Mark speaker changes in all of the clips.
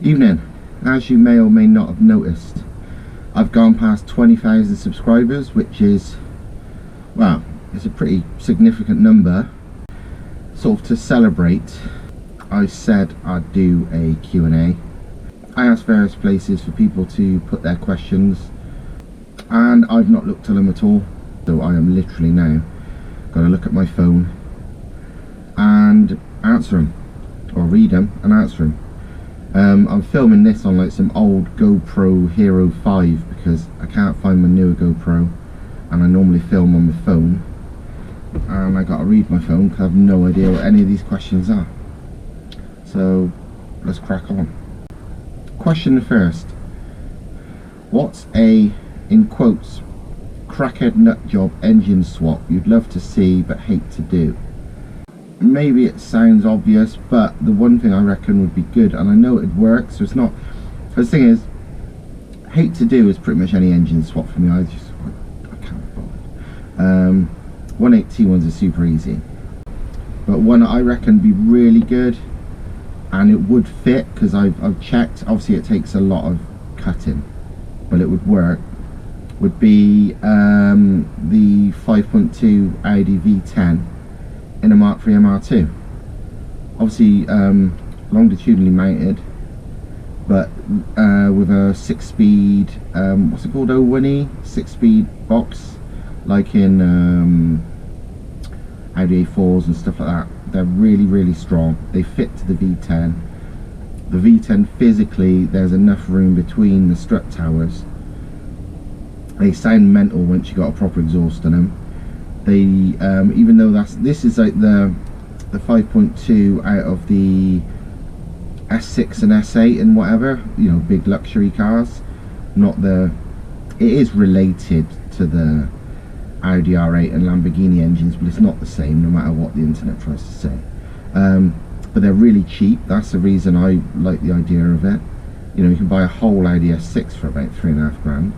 Speaker 1: Evening. As you may or may not have noticed, I've gone past 20,000 subscribers, which is, well, it's a pretty significant number. Sort of to celebrate, I said I'd do a Q&A. I asked various places for people to put their questions, and I've not looked at them at all. So I am literally now going to look at my phone and answer them, or read them and answer them. I'm filming this on like some old GoPro Hero 5 because I can't find my newer GoPro, and I normally film on my phone, and I got to read my phone because I have no idea what any of these questions are. So let's crack on. Question first: what's a, in quotes, crackhead nutjob engine swap you'd love to see but hate to do? Maybe it sounds obvious, but the one thing I reckon would be good, and I know it'd work, so it's not. The thing is, hate to do is pretty much any engine swap for me. I can't bother. 180 ones are super easy, but one I reckon would be really good, and it would fit because I've checked. Obviously, it takes a lot of cutting, but it would work. Would be the 5.2 Audi V10 in a Mark III MR2. Obviously longitudinally mounted, but with a 6-speed, what's it called, 01E 6-speed box, like in Audi A4s and stuff like that. They're really strong. They fit to the V10. The V10 physically, there's enough room between the strut towers. They sound mental once you got a proper exhaust on them. They even though this is like the 5.2 out of the S6 and S8 and whatever, you know, big luxury cars, not the, it is related to the Audi R8 and Lamborghini engines, but it's not the same no matter what the internet tries to say. But they're really cheap. That's the reason I like the idea of it. You know, you can buy a whole Audi S6 for about £3.5 grand.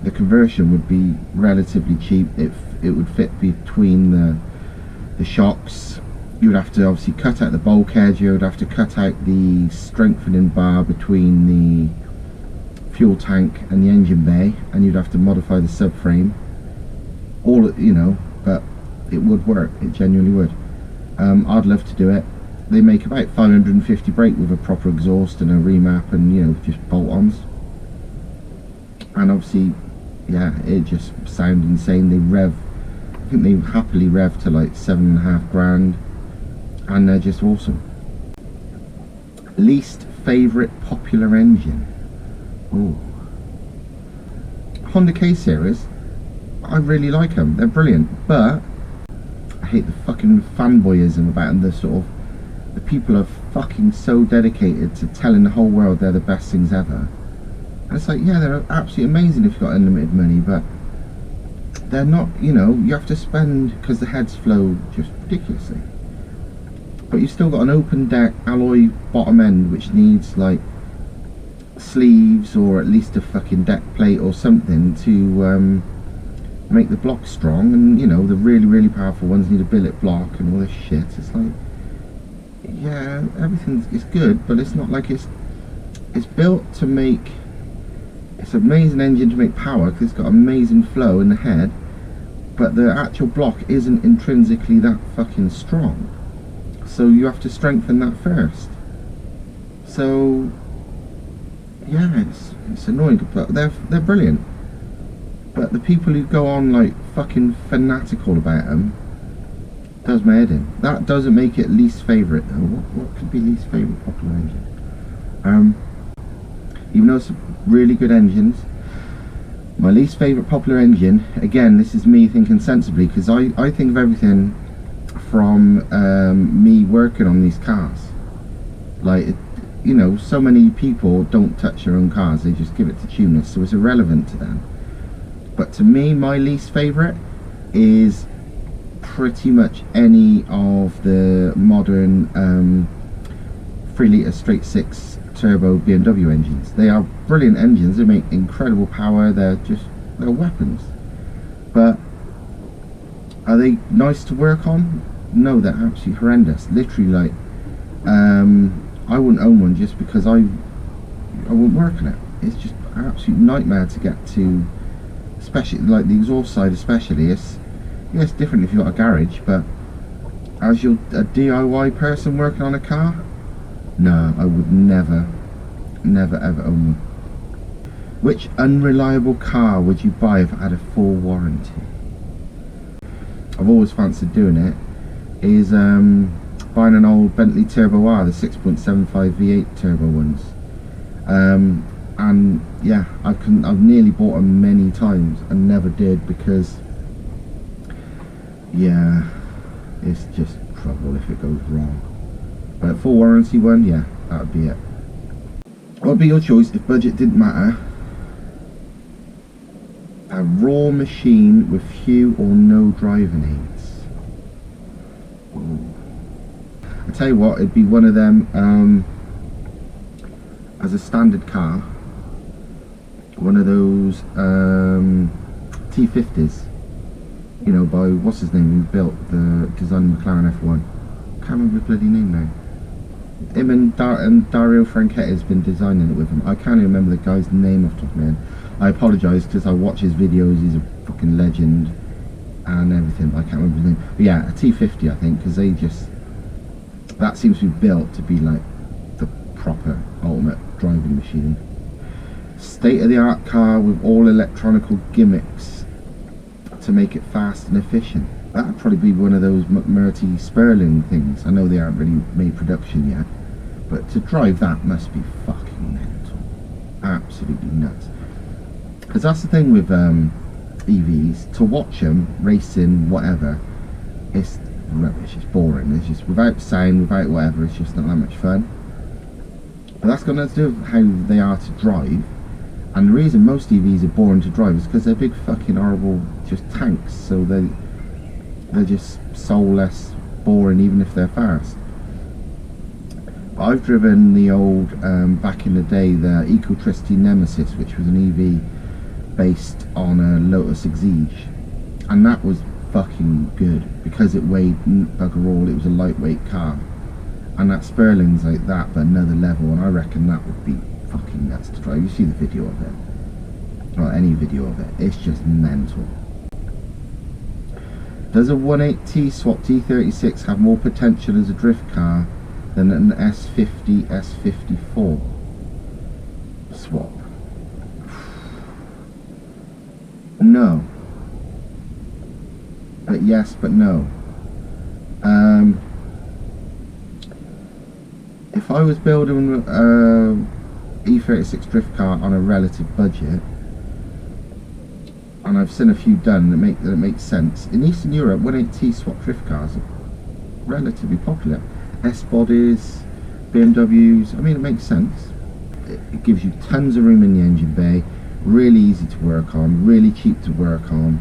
Speaker 1: The conversion would be relatively cheap. It would fit between the shocks. You would have to obviously cut out the bulkhead. You would have to cut out the strengthening bar between the fuel tank and the engine bay, and you'd have to modify the subframe. All, you know, but it would work. It genuinely would. I'd love to do it. They make about 550 brake with a proper exhaust and a remap, and you know, just bolt-ons. And obviously, yeah, it just sounds insane. They rev, I think they happily rev to like 7.5 grand, and they're just awesome. Least favourite popular engine? Ooh. Honda K series. I really like them. They're brilliant, but I hate the fucking fanboyism about them. The sort of, the people are fucking so dedicated to telling the whole world they're the best things ever. And it's like, yeah, they're absolutely amazing if you've got unlimited money, but they're not, you know, you have to spend, because the heads flow just ridiculously. But you've still got an open deck alloy bottom end which needs like sleeves or at least a fucking deck plate or something to make the block strong. And you know, the really powerful ones need a billet block and all this shit. It's like, yeah, everything's, it's good, but it's not like it's built to make, it's an amazing engine to make power because it's got amazing flow in the head, but the actual block isn't intrinsically that fucking strong, so you have to strengthen that first. So yeah, it's annoying, but they're brilliant. But the people who go on like fucking fanatical about them does my head in. That doesn't make it least favourite though. What could be least favourite popular engine? Even though it's really good engines, my least favourite popular engine, again, this is me thinking sensibly, because I think of everything from me working on these cars. Like, you know, so many people don't touch their own cars, they just give it to tuners, so it's irrelevant to them. But to me, my least favourite is pretty much any of the modern 3-litre straight 6 turbo BMW engines. They are brilliant engines, they make incredible power, they're weapons. But are they nice to work on? No, they're absolutely horrendous. Literally, like, I wouldn't own one just because I wouldn't work on it. It's just an absolute nightmare to get to, especially like the exhaust side especially. It's different if you've got a garage, but as you're a DIY person working on a car, no, I would never ever own one. Which unreliable car would you buy if it had a full warranty? I've always fancied doing it, is buying an old Bentley Turbo R, the 6.75 V8 turbo ones. And yeah, I've nearly bought them many times and never did, because yeah, it's just trouble if it goes wrong. But a full warranty one, yeah, that would be it. What would be your choice if budget didn't matter? A raw machine with few or no driving aids. Ooh. I tell you what, it'd be one of them as a standard car, one of those T50s, you know, by what's his name, who built the design McLaren F1. Can't remember his bloody name now. Him and Dario Franchitti has been designing it with him. I can't even remember the guy's name off the top of my head. I apologise because I watch his videos, he's a fucking legend and everything, but I can't remember his name. But yeah, a T50 I think, because that seems to be built to be like the proper ultimate driving machine. State-of-the-art car with all electronical gimmicks to make it fast and efficient. That'd probably be one of those McMurty Sperling things. I know they aren't really made production yet, but to drive that must be fucking mental. Absolutely nuts. Because that's the thing with EVs, to watch them racing, whatever, it's rubbish, it's boring. It's just without sound, without whatever, it's just not that much fun. But that's got nothing to do with how they are to drive. And the reason most EVs are boring to drive is because they're big fucking horrible just tanks, so they're just soulless, boring even if they're fast. But I've driven the old, back in the day, the Ecotricity Nemesis, which was an EV based on a Lotus Exige, and that was fucking good because it weighed bugger all. It was a lightweight car, and that Sperling's like that but another level, and I reckon that would be fucking nuts to drive. You see the video of it, or any video of it, it's just mental. Does a 1.8T swap T36 have more potential as a drift car than an S50 S54 swap? No. But yes, but no. If I was building E36 drift car on a relative budget, and I've seen a few done that makes sense. In Eastern Europe, 1.8T swap drift cars are relatively popular. S-bodies, BMWs, I mean, it makes sense. It gives you tons of room in the engine bay, really easy to work on, really cheap to work on.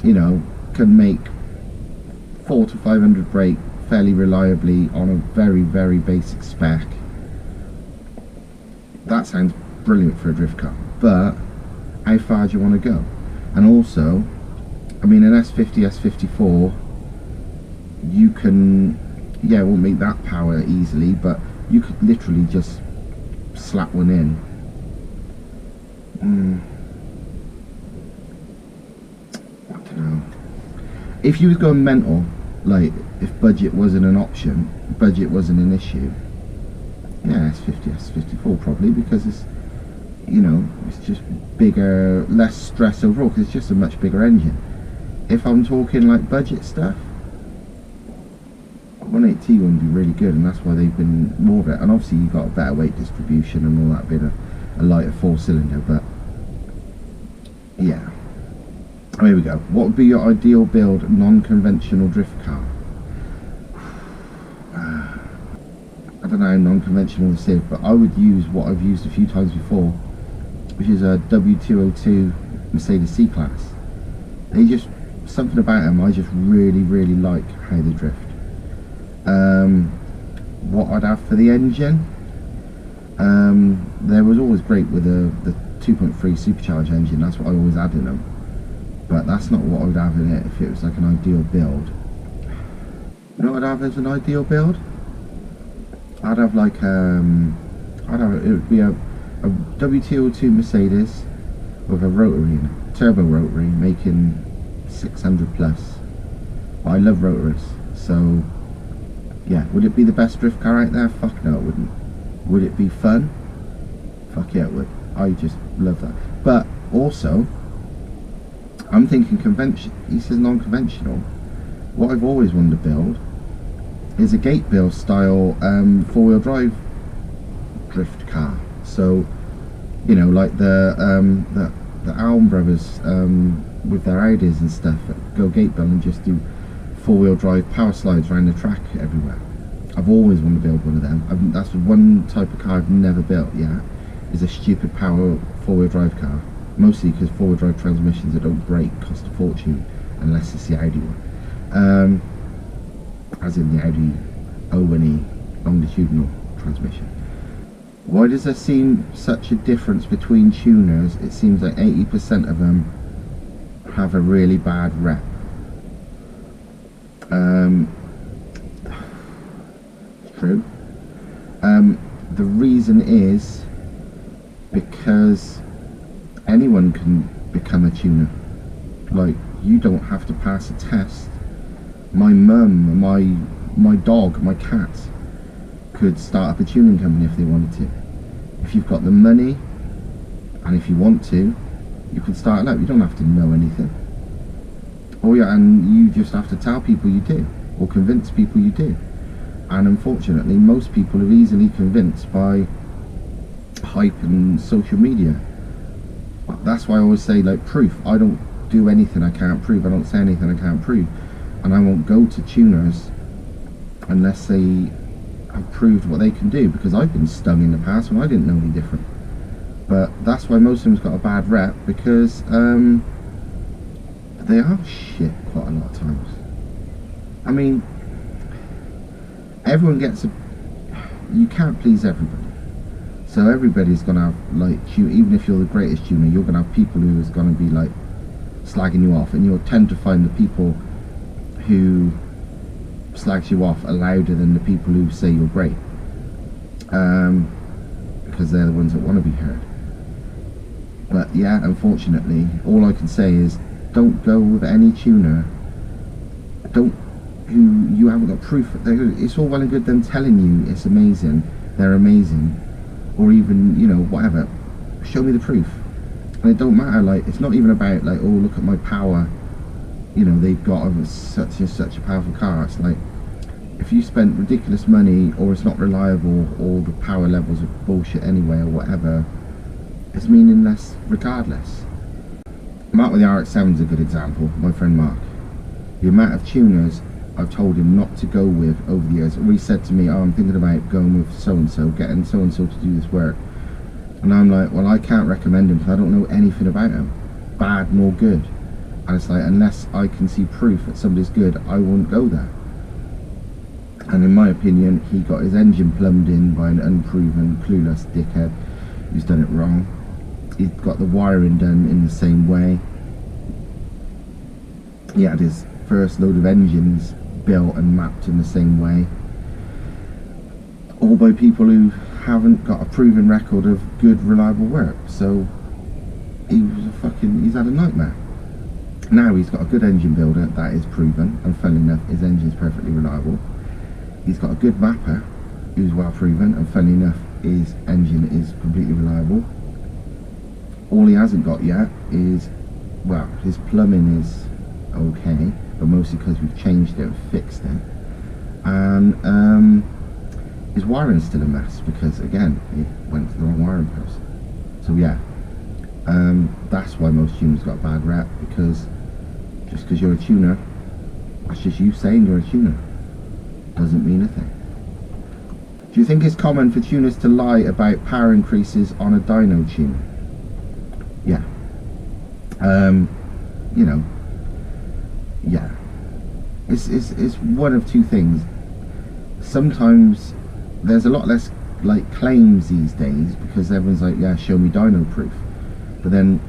Speaker 1: You know, can make 400 to 500 brake fairly reliably on a very, very basic spec. That sounds brilliant for a drift car, but how far do you want to go? And also, I mean, an S50, S54, you can, yeah, it won't make that power easily, but you could literally just slap one in. I don't know. If you was going mental, like if budget wasn't an option, budget wasn't an issue, yeah, S50, S54 probably, because it's, you know, it's just bigger, less stress overall, because it's just a much bigger engine. If I'm talking like budget stuff, 1.8T wouldn't be really good, and that's why they've been more of it. And obviously you've got a better weight distribution and all that, bit of a lighter 4-cylinder, but yeah. Oh, here we go. What would be your ideal build non-conventional drift car? I don't know how non-conventional this is, but I would use what I've used a few times before, which is a W202 Mercedes C-Class. They just, something about them, I just really, really like how they drift. What I'd have for the engine, there was always great with the 2.3 supercharged engine. That's what I always had in them, but that's not what I would have in it if it was like an ideal build. You know what I'd have as an ideal build? I'd have like it would be a WT02 Mercedes with a rotary in it, turbo rotary, making 600 plus. But I love rotaries, so yeah. Would it be the best drift car out there? Fuck no, it wouldn't. Would it be fun? Fuck yeah, it would. I just love that. But also, I'm thinking convention. He says non-conventional. What I've always wanted to build is a gate build style four-wheel drive drift car. So, you know, like the Alm brothers with their Audis and stuff go gate build and just do four-wheel drive power slides around the track everywhere. I've always wanted to build one of them. That's one type of car I've never built yet, is a stupid power four-wheel drive car. Mostly because four-wheel drive transmissions that don't break cost a fortune, unless it's the Audi one. As in the Audi O&E longitudinal transmission. Why does there seem such a difference between tuners? It seems like 80% of them have a really bad rep. It's true. The reason is because anyone can become a tuner. Like, you don't have to pass a test. My mum, my dog, my cat could start up a tuning company if they wanted to. If you've got the money and if you want to, you can start it up. You don't have to know anything. Oh yeah, and you just have to tell people you do, or convince people you do. And unfortunately, most people are easily convinced by hype and social media. That's why I always say, like, proof. I don't do anything I can't prove. I don't say anything I can't prove. And I won't go to tuners unless they have proved what they can do, because I've been stung in the past when I didn't know any different. But that's why most of them's got a bad rep, because they are shit quite a lot of times. I mean, everyone gets you can't please everybody. So everybody's gonna have, like, even if you're the greatest tuner, you're gonna have people who is gonna be like slagging you off, and you'll tend to find the people who slags you off are louder than the people who say you're great, because they're the ones that want to be heard. But yeah, unfortunately, all I can say is don't go with any tuner who you haven't got proof. It's all well and good them telling you it's amazing, they're amazing, or even, you know, whatever. Show me the proof. And it don't matter, like, it's not even about, like, oh, look at my power, you know, they've got such and such a powerful car. It's like, if you spent ridiculous money, or it's not reliable, or the power levels are bullshit anyway, or whatever, it's meaningless regardless. Mark with the RX-7 is a good example, my friend Mark. The amount of tuners I've told him not to go with over the years, or he said to me, oh, I'm thinking about going with so-and-so, getting so-and-so to do this work. And I'm like, well, I can't recommend him because I don't know anything about him, bad nor good. And it's like, unless I can see proof that somebody's good, I won't go there. And in my opinion, he got his engine plumbed in by an unproven, clueless dickhead who's done it wrong. He's got the wiring done in the same way. He had his first load of engines built and mapped in the same way. All by people who haven't got a proven record of good, reliable work. So he's had a nightmare. Now he's got a good engine builder that is proven, and funnily enough, his engine's perfectly reliable. He's got a good mapper who's well proven, and funnily enough, his engine is completely reliable. All he hasn't got yet is, well, his plumbing is okay, but mostly because we've changed it and fixed it. And his wiring's still a mess, because again, it went to the wrong wiring post. So yeah, that's why most tuners got a bad rap, because just because you're a tuner, that's just you saying you're a tuner, doesn't mean a thing. Do you think it's common for tuners to lie about power increases on a dyno tune? Yeah. You know, yeah. It's one of two things. Sometimes there's a lot less, like, claims these days, because everyone's like, yeah, show me dyno proof. But then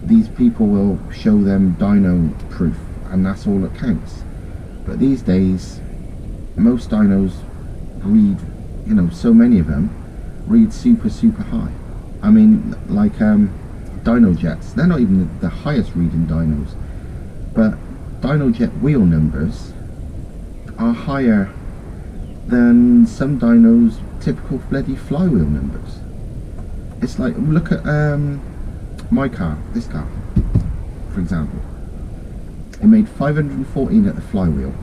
Speaker 1: these people will show them dyno proof, and that's all that counts. But these days, most dynos read you know, so many of them read super high. I mean, like dyno jets, they're not even the highest reading dynos, but dyno jet wheel numbers are higher than some dynos typical bloody flywheel numbers. It's like, look at my car, this car for example. It made 514 at the flywheel.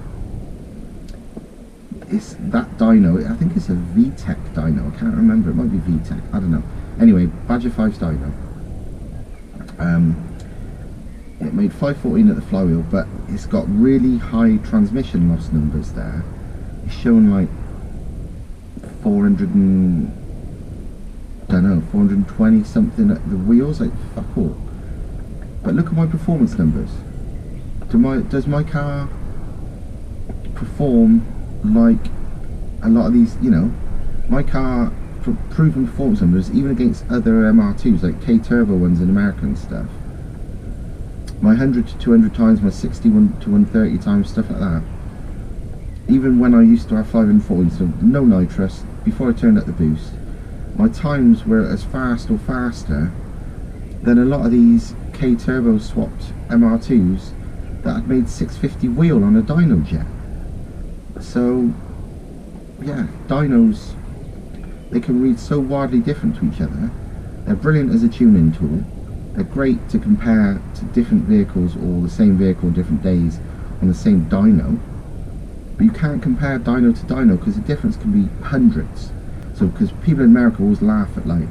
Speaker 1: It's that dyno, I think it's a VTech dyno, I can't remember, it might be VTech, I don't know. Anyway, Badger 5's dyno. It made 514 at the flywheel, but it's got really high transmission loss numbers there. It's showing like 420 something at the wheels, like fuck all. But look at my performance numbers. Does my car perform like a lot of these, you know, my car proven performance numbers, even against other MR2s like K-Turbo ones and American stuff. My 100 to 200 times, my 61 to 130 times, stuff like that. Even when I used to have 540, so no nitrous, before I turned up the boost, my times were as fast or faster than a lot of these K-Turbo swapped MR2s that had made 650 wheel on a dyno jet. So yeah, dynos, they can read so wildly different to each other. They're brilliant as a tuning tool. They're great to compare to different vehicles or the same vehicle different days on the same dyno. But you can't compare dyno to dyno because the difference can be hundreds. So because people in America always laugh at like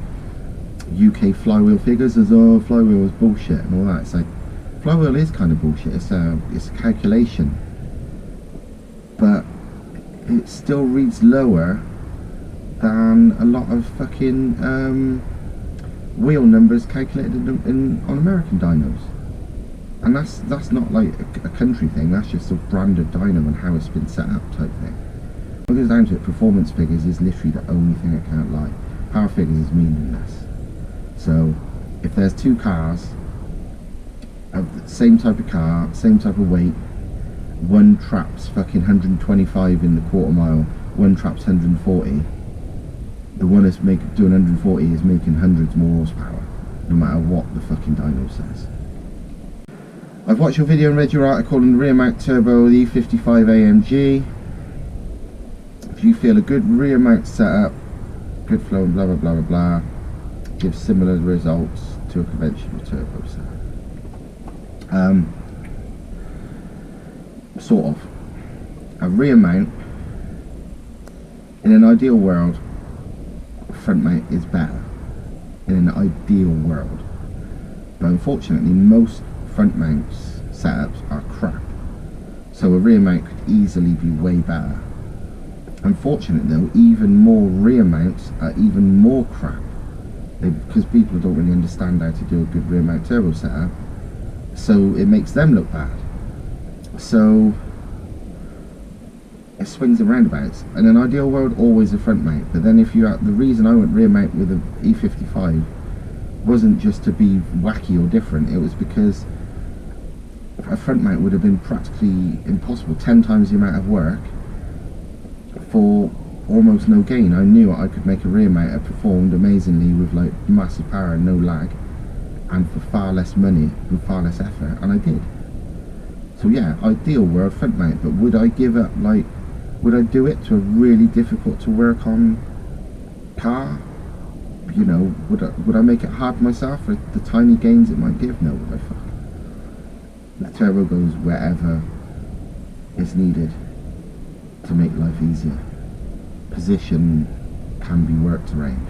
Speaker 1: UK flywheel figures as, oh, flywheel is bullshit and all that. It's like, flywheel is kind of bullshit. It's a calculation, but it still reads lower than a lot of fucking wheel numbers calculated on American dynos. And that's not like a country thing, that's just a brand of dyno and how it's been set up type thing. When it goes down to it, performance figures is literally the only thing I can't lie. Power figures is meaningless. So if there's two cars of the same type of car, same type of weight, one traps fucking 125 in the quarter mile, one traps 140, the one that's doing 140 is making hundreds more horsepower, no matter what the fucking dyno says. I've watched your video and read your article on the rear mount turbo of the E55 AMG. If you feel a good rear mount setup, good flow and blah blah blah blah blah, gives similar results to a conventional turbo setup. Sort of. A rear mount, in an ideal world, front mount is better. In an ideal world. But unfortunately, most front mounts setups are crap. So a rear mount could easily be way better. Unfortunately though, even more rear mounts are even more crap. Because people don't really understand how to do a good rear mount turbo setup. So it makes them look bad. So it swings and roundabouts. In an ideal world, always a front mount. But then if you the reason I went rear mount with an E55 wasn't just to be wacky or different. It was because a front mount would have been practically impossible. 10 times the amount of work for almost no gain. I knew I could make a rear mount that performed amazingly with like massive power and no lag, and for far less money and far less effort, and I did. So yeah, ideal world front mount, but would I give up, like, would I do it to a really difficult to work on car? You know, would I make it hard for myself for the tiny gains it might give? No, would I fuck. The turbo goes wherever is needed to make life easier. Position can be worked around.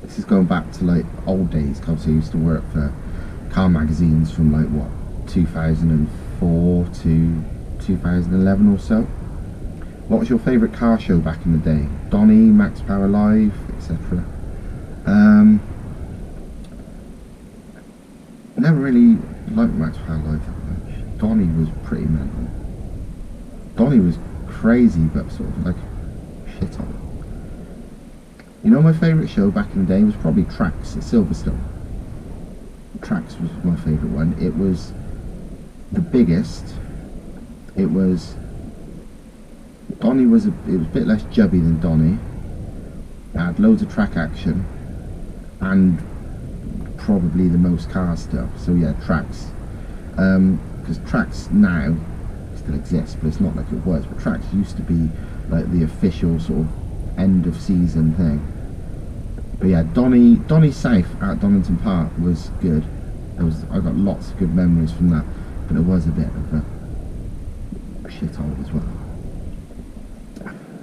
Speaker 1: This is going back to like old days, because I used to work for car magazines from like what, 2004 to 2011 or so. What was your favourite car show back in the day? Donny, Max Power Live, etc. Never really liked Max Power Live that much. Donny was pretty mental. Donny was crazy, but sort of like shit on. You know, my favourite show back in the day was probably Tracks at Silverstone. Tracks was my favourite one. It was the biggest. It was Donny was it was a bit less jubby than Donny. It had loads of track action and probably the most cars still. So yeah, tracks. Because tracks now still exist, but it's not like it was. But tracks used to be like the official sort of end of season thing. But yeah, Donny South at Donington Park was good. I got lots of good memories from that, but it was a bit of a shithole as well.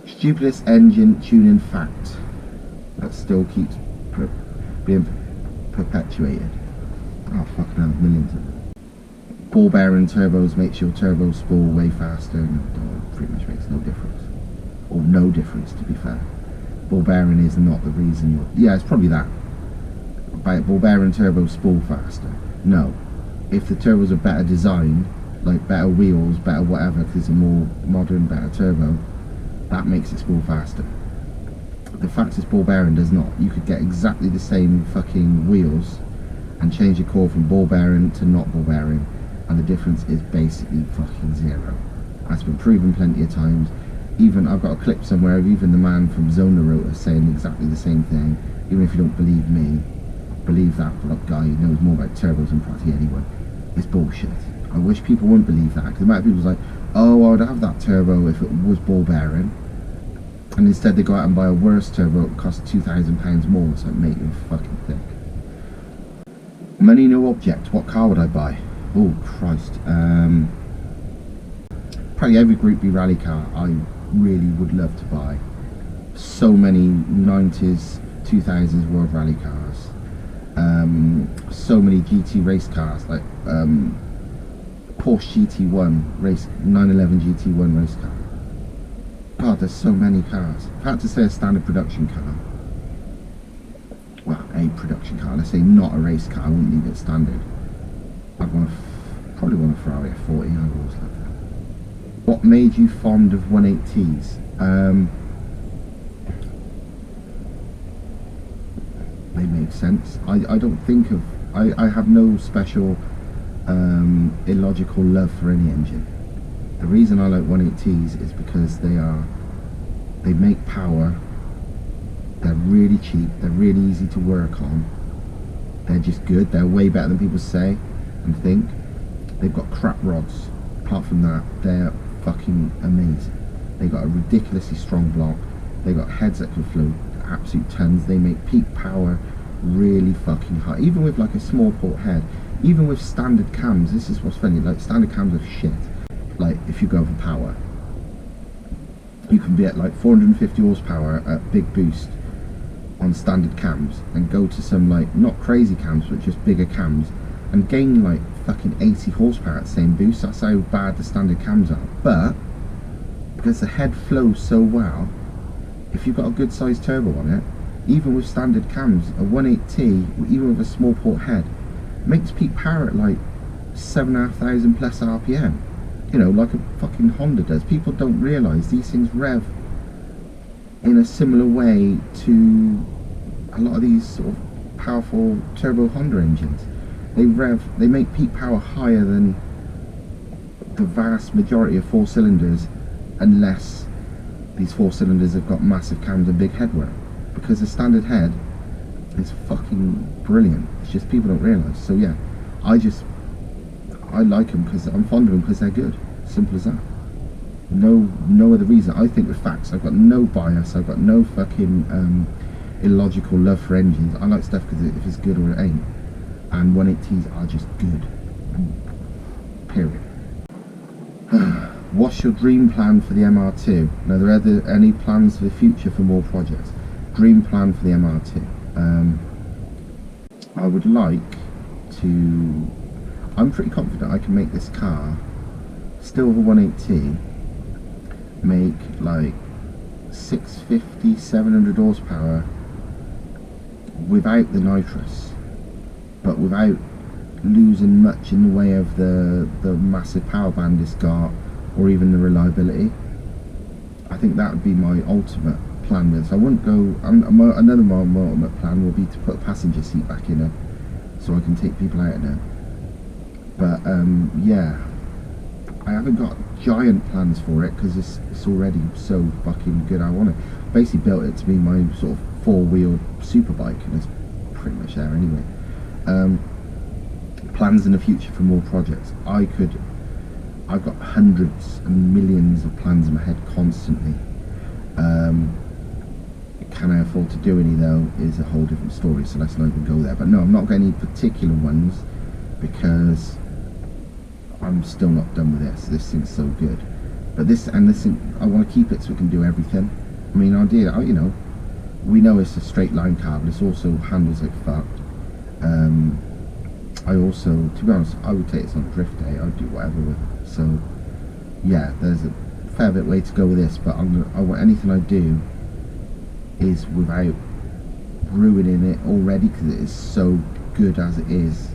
Speaker 1: Stupidest engine tuning fact that still keeps being perpetuated. Oh fucking hell, millions of them. Ball bearing turbos makes your turbo spool way faster, and it pretty much makes no difference. Or no difference, to be fair. Ball bearing is not the reason. Yeah, it's probably that. Ball bearing turbo spool faster. No. If the turbos are better designed, like better wheels, better whatever, because it's a more modern, better turbo, that makes it spool faster. The fact it's ball bearing does not. You could get exactly the same fucking wheels and change the core from ball bearing to not ball bearing, and the difference is basically fucking zero. That's been proven plenty of times. Even I've got a clip somewhere of even the man from Zona Rotor saying exactly the same thing. Even if you don't believe me, believe that guy who knows more about turbos than practically anyone. It's bullshit. I wish people wouldn't believe that, because the amount of people's like, oh, I'd have that turbo if it was ball bearing, and instead they go out and buy a worse turbo that costs £2,000 more. So mate, you're fucking thick. Money no object. What car would I buy? Oh Christ. Probably every Group B rally car I really would love to buy. So many 90s, 2000s World Rally cars. So many GT race cars, like Porsche GT1 race, 911 GT1 race car. God, there's so many cars. If I had to say a standard production car, well, a production car, let's say not a race car, I wouldn't leave it standard. I'd probably want a Ferrari F40, I've always loved that. What made you fond of 180s? They make sense. I don't think of, I have no special illogical love for any engine. The reason I like 180s is because they make power, they're really cheap, they're really easy to work on, they're just good, they're way better than people say and think. They've got crap rods. Apart from that, they're fucking amazing. They got a ridiculously strong block, they got heads that can float absolute tons, they make peak power really fucking high, even with like a small port head, even with standard cams. This is what's funny, like standard cams are shit. Like if you go for power, you can be at like 450 horsepower at big boost on standard cams, and go to some like not crazy cams but just bigger cams and gain like fucking 80 horsepower at the same boost. That's how bad the standard cams are. But because the head flows so well, if you've got a good sized turbo on it, even with standard cams, a 180, even with a small port head, makes peak power at like 7,500 plus RPM. You know, like a fucking Honda does. People don't realise these things rev in a similar way to a lot of these sort of powerful turbo Honda engines. They make peak power higher than the vast majority of four cylinders, unless these four cylinders have got massive cams and big headwork, because the standard head is fucking brilliant. It's just people don't realise. So yeah, I like them because I'm fond of them because they're good. Simple as that. No other reason. I think with facts. I've got no bias. I've got no fucking illogical love for engines. I like stuff because if it's good or it ain't. And 180s are just good. Period. What's your dream plan for the MR2? Now, are there any plans for the future for more projects? Dream plan for the MR2. I would like to. I'm pretty confident I can make this car, still with a 180, make like 650, 700 horsepower without the nitrous, but without losing much in the way of the massive power band it's got, or even the reliability. I think that would be my ultimate plan with. So I wouldn't go. Another my ultimate plan will be to put a passenger seat back in it, so I can take people out in it. But yeah, I haven't got giant plans for it because it's already so fucking good. I want to basically built it to be my sort of 4-wheeled superbike, and it's pretty much there anyway. Plans in the future for more projects. I've got hundreds and millions of plans in my head constantly. Can I afford to do any though is a whole different story, so let's not even go there. But no, I'm not got any particular ones, because I'm still not done with this. This thing's so good. But this thing, I want to keep it so it can do everything. I mean, you know, we know it's a straight line car, but it also handles like fuck. I also, to be honest, I would take this on a drift day. I'd do whatever with it. So yeah, there's a fair bit way to go with this, but I want anything I do is without ruining it already, because it is so good as it is.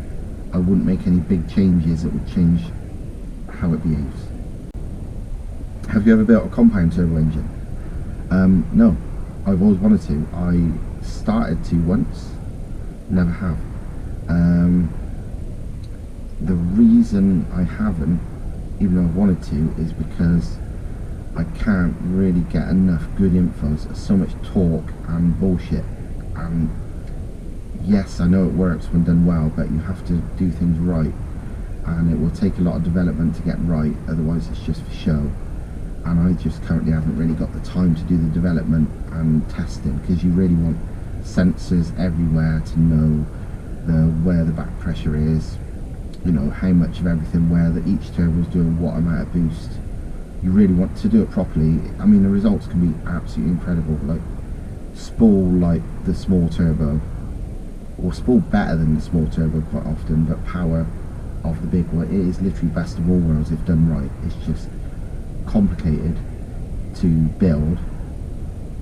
Speaker 1: I wouldn't make any big changes that would change how it behaves. Have you ever built a compound turbo engine? No, I've always wanted to. I started to once, never have. The reason I haven't, even though I wanted to, is because I can't really get enough good infos. There's so much talk and bullshit, and yes, I know it works when done well, but you have to do things right, and it will take a lot of development to get right, otherwise it's just for show. And I just currently haven't really got the time to do the development and testing, because you really want sensors everywhere to know where the back pressure is, you know, how much of everything, where each turbo is doing what amount of boost. You really want to do it properly. I mean, the results can be absolutely incredible, like spool like the small turbo, or spool better than the small turbo quite often, but power of the big one. It is literally best of all worlds if done right. It's just complicated to build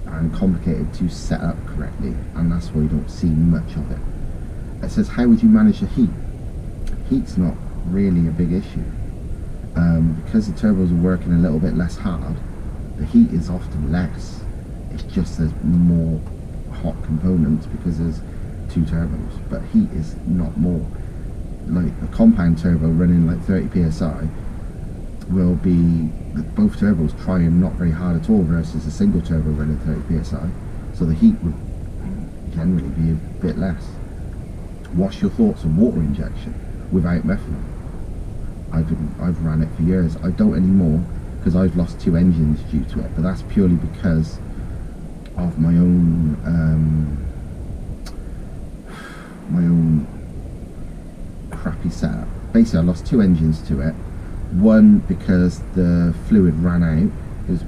Speaker 1: and complicated to set up correctly, and that's why you don't see much of it. It says, how would you manage the heat? Heat's not really a big issue. Because the turbos are working a little bit less hard, the heat is often less. It's just there's more hot components because there's two turbos, but heat is not more. Like a compound turbo running like 30 psi will be, both turbos trying not very hard at all, versus a single turbo running 30 psi, so the heat would generally be a bit less. What's your thoughts on water injection without methanol? I've ran it for years. I don't anymore, because I've lost 2 engines due to it, but that's purely because of my own crappy setup. Basically, I lost 2 engines to it. One because the fluid ran out.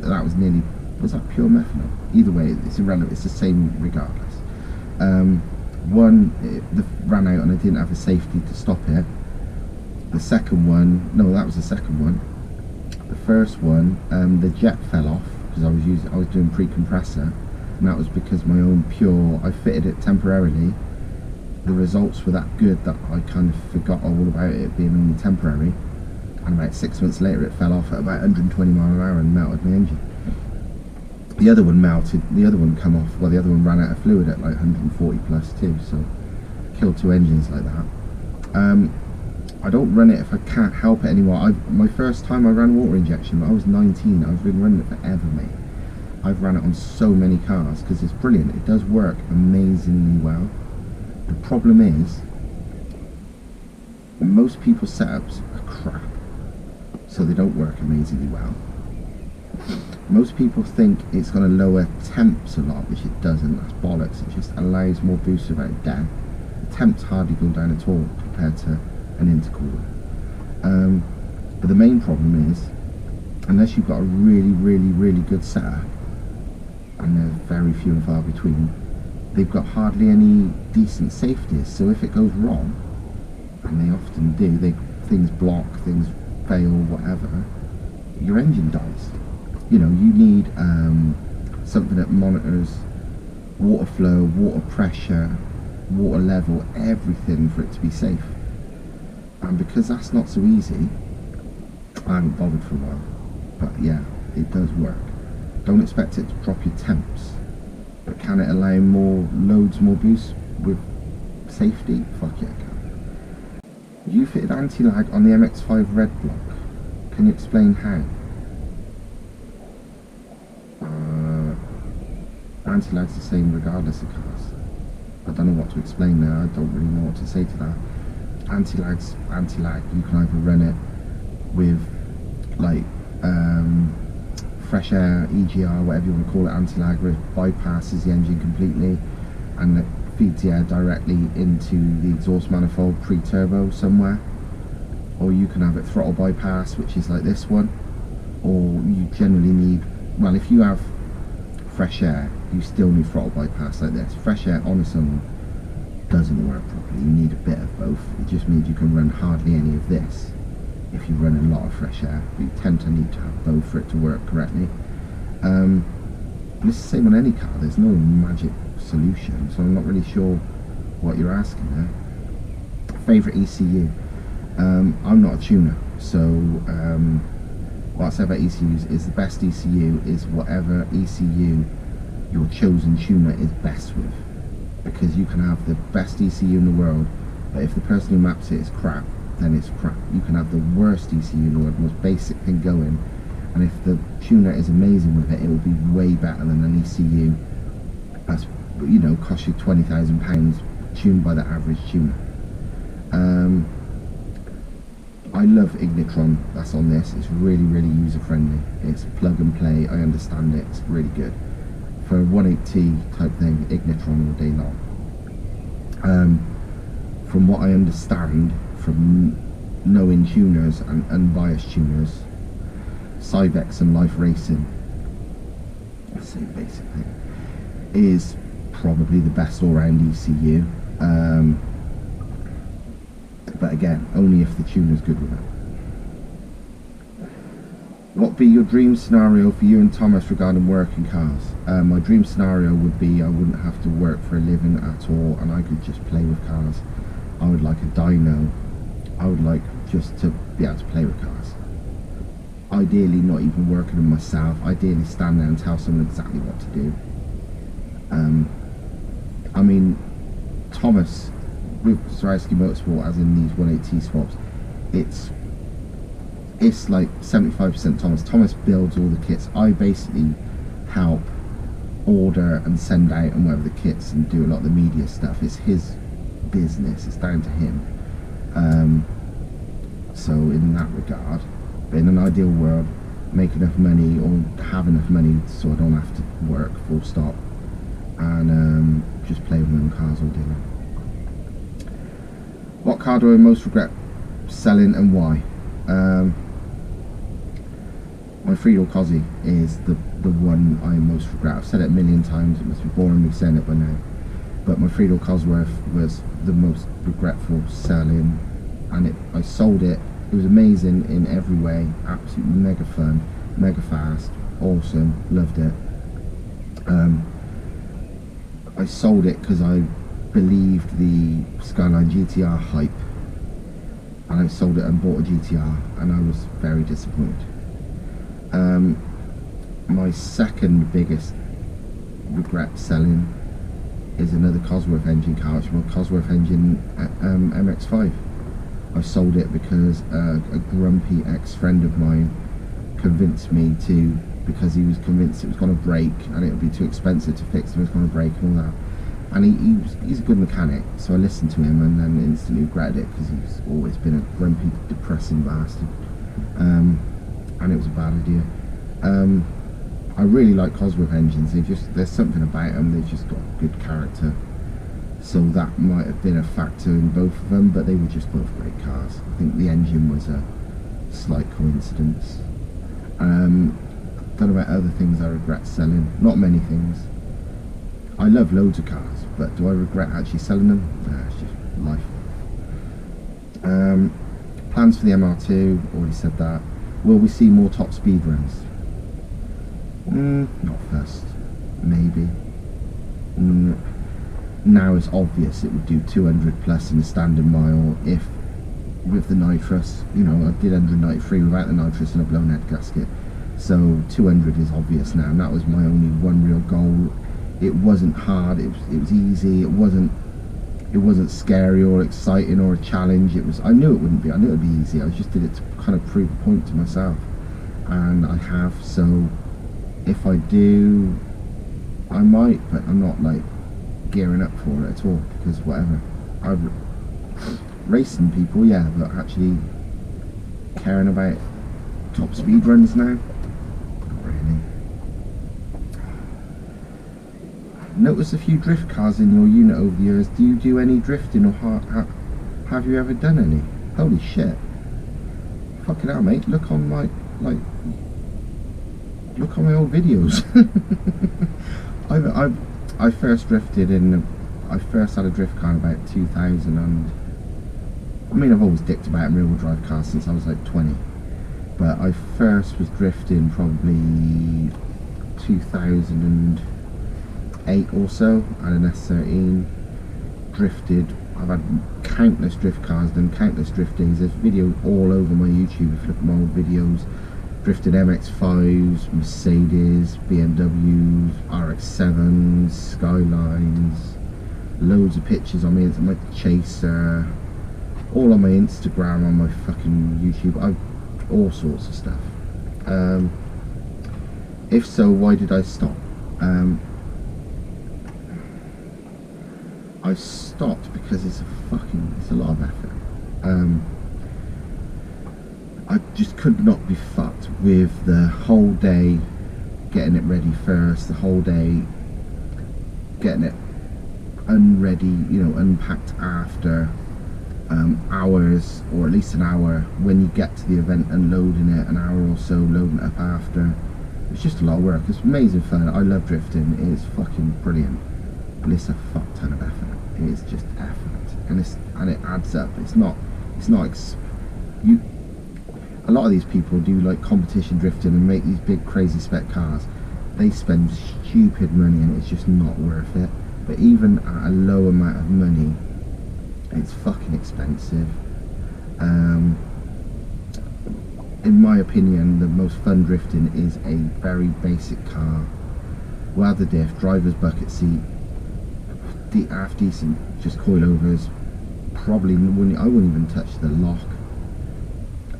Speaker 1: That was nearly, was that pure methanol? Either way, it's irrelevant. It's the same regardless. One, it ran out and I didn't have a safety to stop it. The second one, no, that was the second one. The first one, the jet fell off because I was doing pre-compressor, and that was because my own pure, I fitted it temporarily. The results were that good that I kind of forgot all about it being only temporary, and about 6 months later it fell off at about 120 mile an hour and melted my engine. The other one melted, the other one come off, well, the other one ran out of fluid at like 140 plus too, so killed 2 engines like that. I don't run it if I can't help it anymore. My first time I ran water injection, I was 19. I've been running it forever, mate. I've ran it on so many cars because it's brilliant. It does work amazingly well. The problem is, most people's setups are crap, so they don't work amazingly well. Most people think it's going to lower temps a lot, which it doesn't. That's bollocks. It just allows more boost without death. The temps hardly go down at all compared to an intercooler. But the main problem is, unless you've got a really good setup, and they're very few and far between, they've got hardly any decent safeties. So if it goes wrong, and they often do, things block, things fail, whatever, your engine dies. You know, you need something that monitors water flow, water pressure, water level, everything for it to be safe. And because that's not so easy, I haven't bothered for a while. But yeah, it does work. Don't expect it to drop your temps, but can it allow loads more boost with safety? Fuck yeah, it can. You fitted anti-lag on the MX-5 red block. Can you explain how? Anti-lag's the same regardless of cars. I don't know what to explain there. I don't really know what to say to that. Anti-lag's anti-lag. You can either run it with like fresh air, EGR, whatever you want to call it, anti-lag, where it bypasses the engine completely and it feeds the air directly into the exhaust manifold pre-turbo somewhere. Or you can have it throttle bypass, which is like this one. Or you generally need, well, if you have fresh air, you still need throttle bypass like this. Fresh air on its own doesn't work properly. You need a bit of both. It just means you can run hardly any of this if you run a lot of fresh air, but you tend to need to have both for it to work correctly. It's the same on any car. There's no magic solution, so I'm not really sure what you're asking there. Favourite ECU? I'm not a tuner, so what I say about ECUs is the best ECU is whatever ECU your chosen tuner is best with, because you can have the best ECU in the world, but if the person who maps it is crap, then it's crap. You can have the worst ECU in the world, most basic thing going, and if the tuner is amazing with it, it will be way better than an ECU that's, you know, cost you £20,000 tuned by the average tuner. I love Ignitron, that's on this. It's really, really user friendly. It's plug and play, I understand it, it's really good. For a 180 type thing, Ignitron all day long. From what I understand, from knowing tuners and unbiased tuners, Cyvex and Life Racing, the same basic thing, is probably the best all-round ECU. But again, only if the tuner's good with it. What would be your dream scenario for you and Thomas regarding working cars? My dream scenario would be I wouldn't have to work for a living at all and I could just play with cars. I would like a dyno. I would like just to be able to play with cars. Ideally not even working them myself. Ideally stand there and tell someone exactly what to do. I mean, Thomas with Swarovski Motorsport, as in these 180 swaps, it's like 75% Thomas. Thomas builds all the kits. I basically help order and send out and whatever the kits and do a lot of the media stuff. It's his business, it's down to him. So in that regard, but in an ideal world, make enough money or have enough money so I don't have to work full stop, and just play with my own cars all day long. What car do I most regret selling and why? My three-door Cosy is the one I most regret. I've said it a million times, it must be boring me saying it by now, but my three-door Cosworth was the most regretful selling, and I sold it. It was amazing in every way, absolutely mega fun, mega fast, awesome, loved it. I sold it because I believed the Skyline GTR hype, and I sold it and bought a GTR, and I was very disappointed. My second biggest regret selling is another Cosworth engine car, which is my Cosworth engine MX-5. I sold it because a grumpy ex-friend of mine convinced me to, because he was convinced it was going to break and it would be too expensive to fix, it was going to break and all that. And he's a good mechanic, so I listened to him and then instantly regretted it, because he's always been a grumpy, depressing bastard. And it was a bad idea. I really like Cosworth engines. There's something about them, they've just got good character. So that might have been a factor in both of them, but they were just both great cars. I think the engine was a slight coincidence. Don't know about other things I regret selling. Not many things. I love loads of cars, but do I regret actually selling them? Nah, it's just life. Plans for the MR2, already said that. Will we see more top speed runs? Not first, maybe. Now it's obvious it would do 200 plus in the standard mile if, with the nitrous, you know, I did 193 without the nitrous and a blown head gasket. So 200 is obvious now, and that was my only one real goal. It wasn't hard, it was easy, it wasn't scary or exciting or a challenge. I knew it wouldn't be, I knew it would be easy. I just did it to kind of prove a point to myself, and I have. So if I do I might, but I'm not like gearing up for it at all, because whatever. I'm racing people, yeah, but actually caring about top speed runs now, not really. Noticed a few drift cars in your unit over the years. Do you do any drifting, or have you ever done any? Holy shit! Fucking hell, mate! Look on my look on my old videos. I first drifted in. I first had a drift car in about 2000, and I mean I've always dicked about in rear-wheel drive cars since I was like 20. But I first was drifting probably 2008 or so. I had an S13. Drifted. I've had countless drift cars, done countless drift days. There's videos all over my YouTube. If you look at my old videos, drifted MX-5s, Mercedes, BMWs, RX-7s, Skylines, loads of pictures on my Chaser, all on my Instagram, on my fucking YouTube. I've all sorts of stuff. If so, why did I stop? I stopped because it's a lot of effort. I just could not be fucked with the whole day getting it ready first, the whole day getting it unready, you know, unpacked after, hours, or at least an hour when you get to the event, unloading it, an hour or so loading it up after. It's just a lot of work. It's amazing fun. I love drifting. It's fucking brilliant, but it's a fuck ton of effort. It's just effort, and it adds up. A lot of these people do like competition drifting and make these big crazy spec cars. They spend stupid money and it's just not worth it. But even at a low amount of money, it's fucking expensive. In my opinion, the most fun drifting is a very basic car, lather diff, driver's bucket seat, half decent, just coilovers. Probably wouldn't, I wouldn't even touch the lock.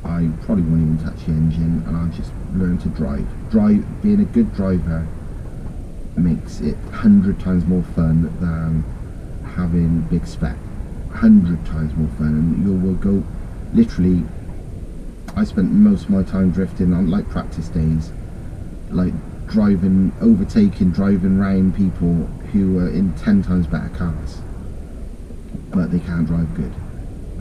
Speaker 1: I probably wouldn't even touch the engine, and I'll just learn to drive. Being a good driver makes it 100 times more fun than having big spec. 100 times more fun, and you will go, literally, I spent most of my time drifting on like practice days, like overtaking, driving round people who are in 10 times better cars, but they can't drive good.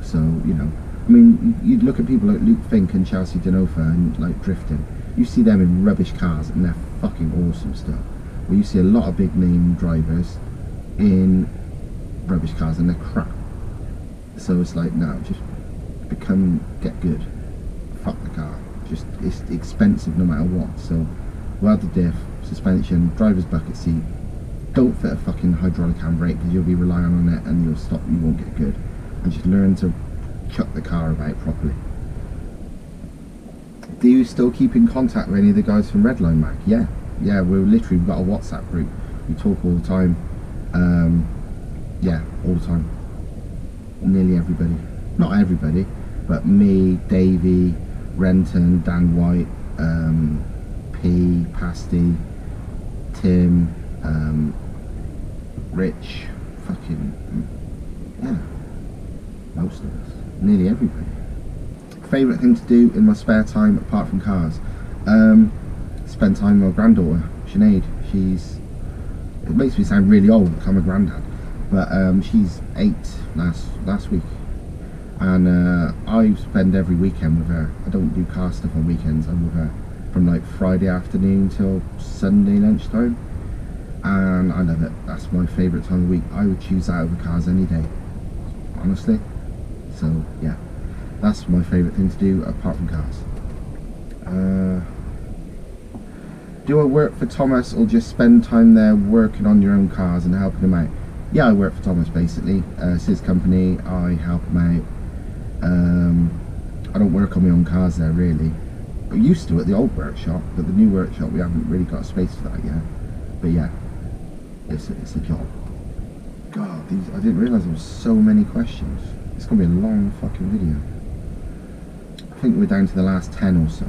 Speaker 1: So, you know, I mean, you look at people like Luke Fink and Chelsea Denofa and like drifting, you see them in rubbish cars and they're fucking awesome stuff. Well, you see a lot of big name drivers in rubbish cars and they're crap. So it's like, no, just get good. Fuck the car. Just, it's expensive no matter what. So, welder diff, suspension, driver's bucket seat. Don't fit a fucking hydraulic handbrake because you'll be relying on it and you'll stop, you won't get good. And just learn to chuck the car about properly. Do you still keep in contact with any of the guys from Redline Mac? Yeah, we've got a WhatsApp group. We talk all the time. Yeah, all the time. Nearly everybody. Not everybody, but me, Davey, Renton, Dan White, P, Pasty, Tim, Rich, fucking, yeah, most of us. Nearly everybody. Favourite thing to do in my spare time apart from cars? Spend time with my granddaughter, Sinead. It makes me sound really old because I'm a granddad, but she's 8 last week, and I spend every weekend with her. I don't do car stuff on weekends. I'm with her from like Friday afternoon till Sunday lunchtime, and I love it. That's my favourite time of the week. I would choose that over cars any day, honestly. So yeah, that's my favourite thing to do apart from cars. Do I work for Thomas or just spend time there working on your own cars and helping him out? Yeah, I work for Thomas basically. It's his company, I help him out. I don't work on my own cars there really. I used to at the old workshop, but the new workshop we haven't really got space for that yet. But yeah, it's a job. God, I didn't realise there was so many questions. It's going to be a long fucking video. I think we're down to the last 10 or so.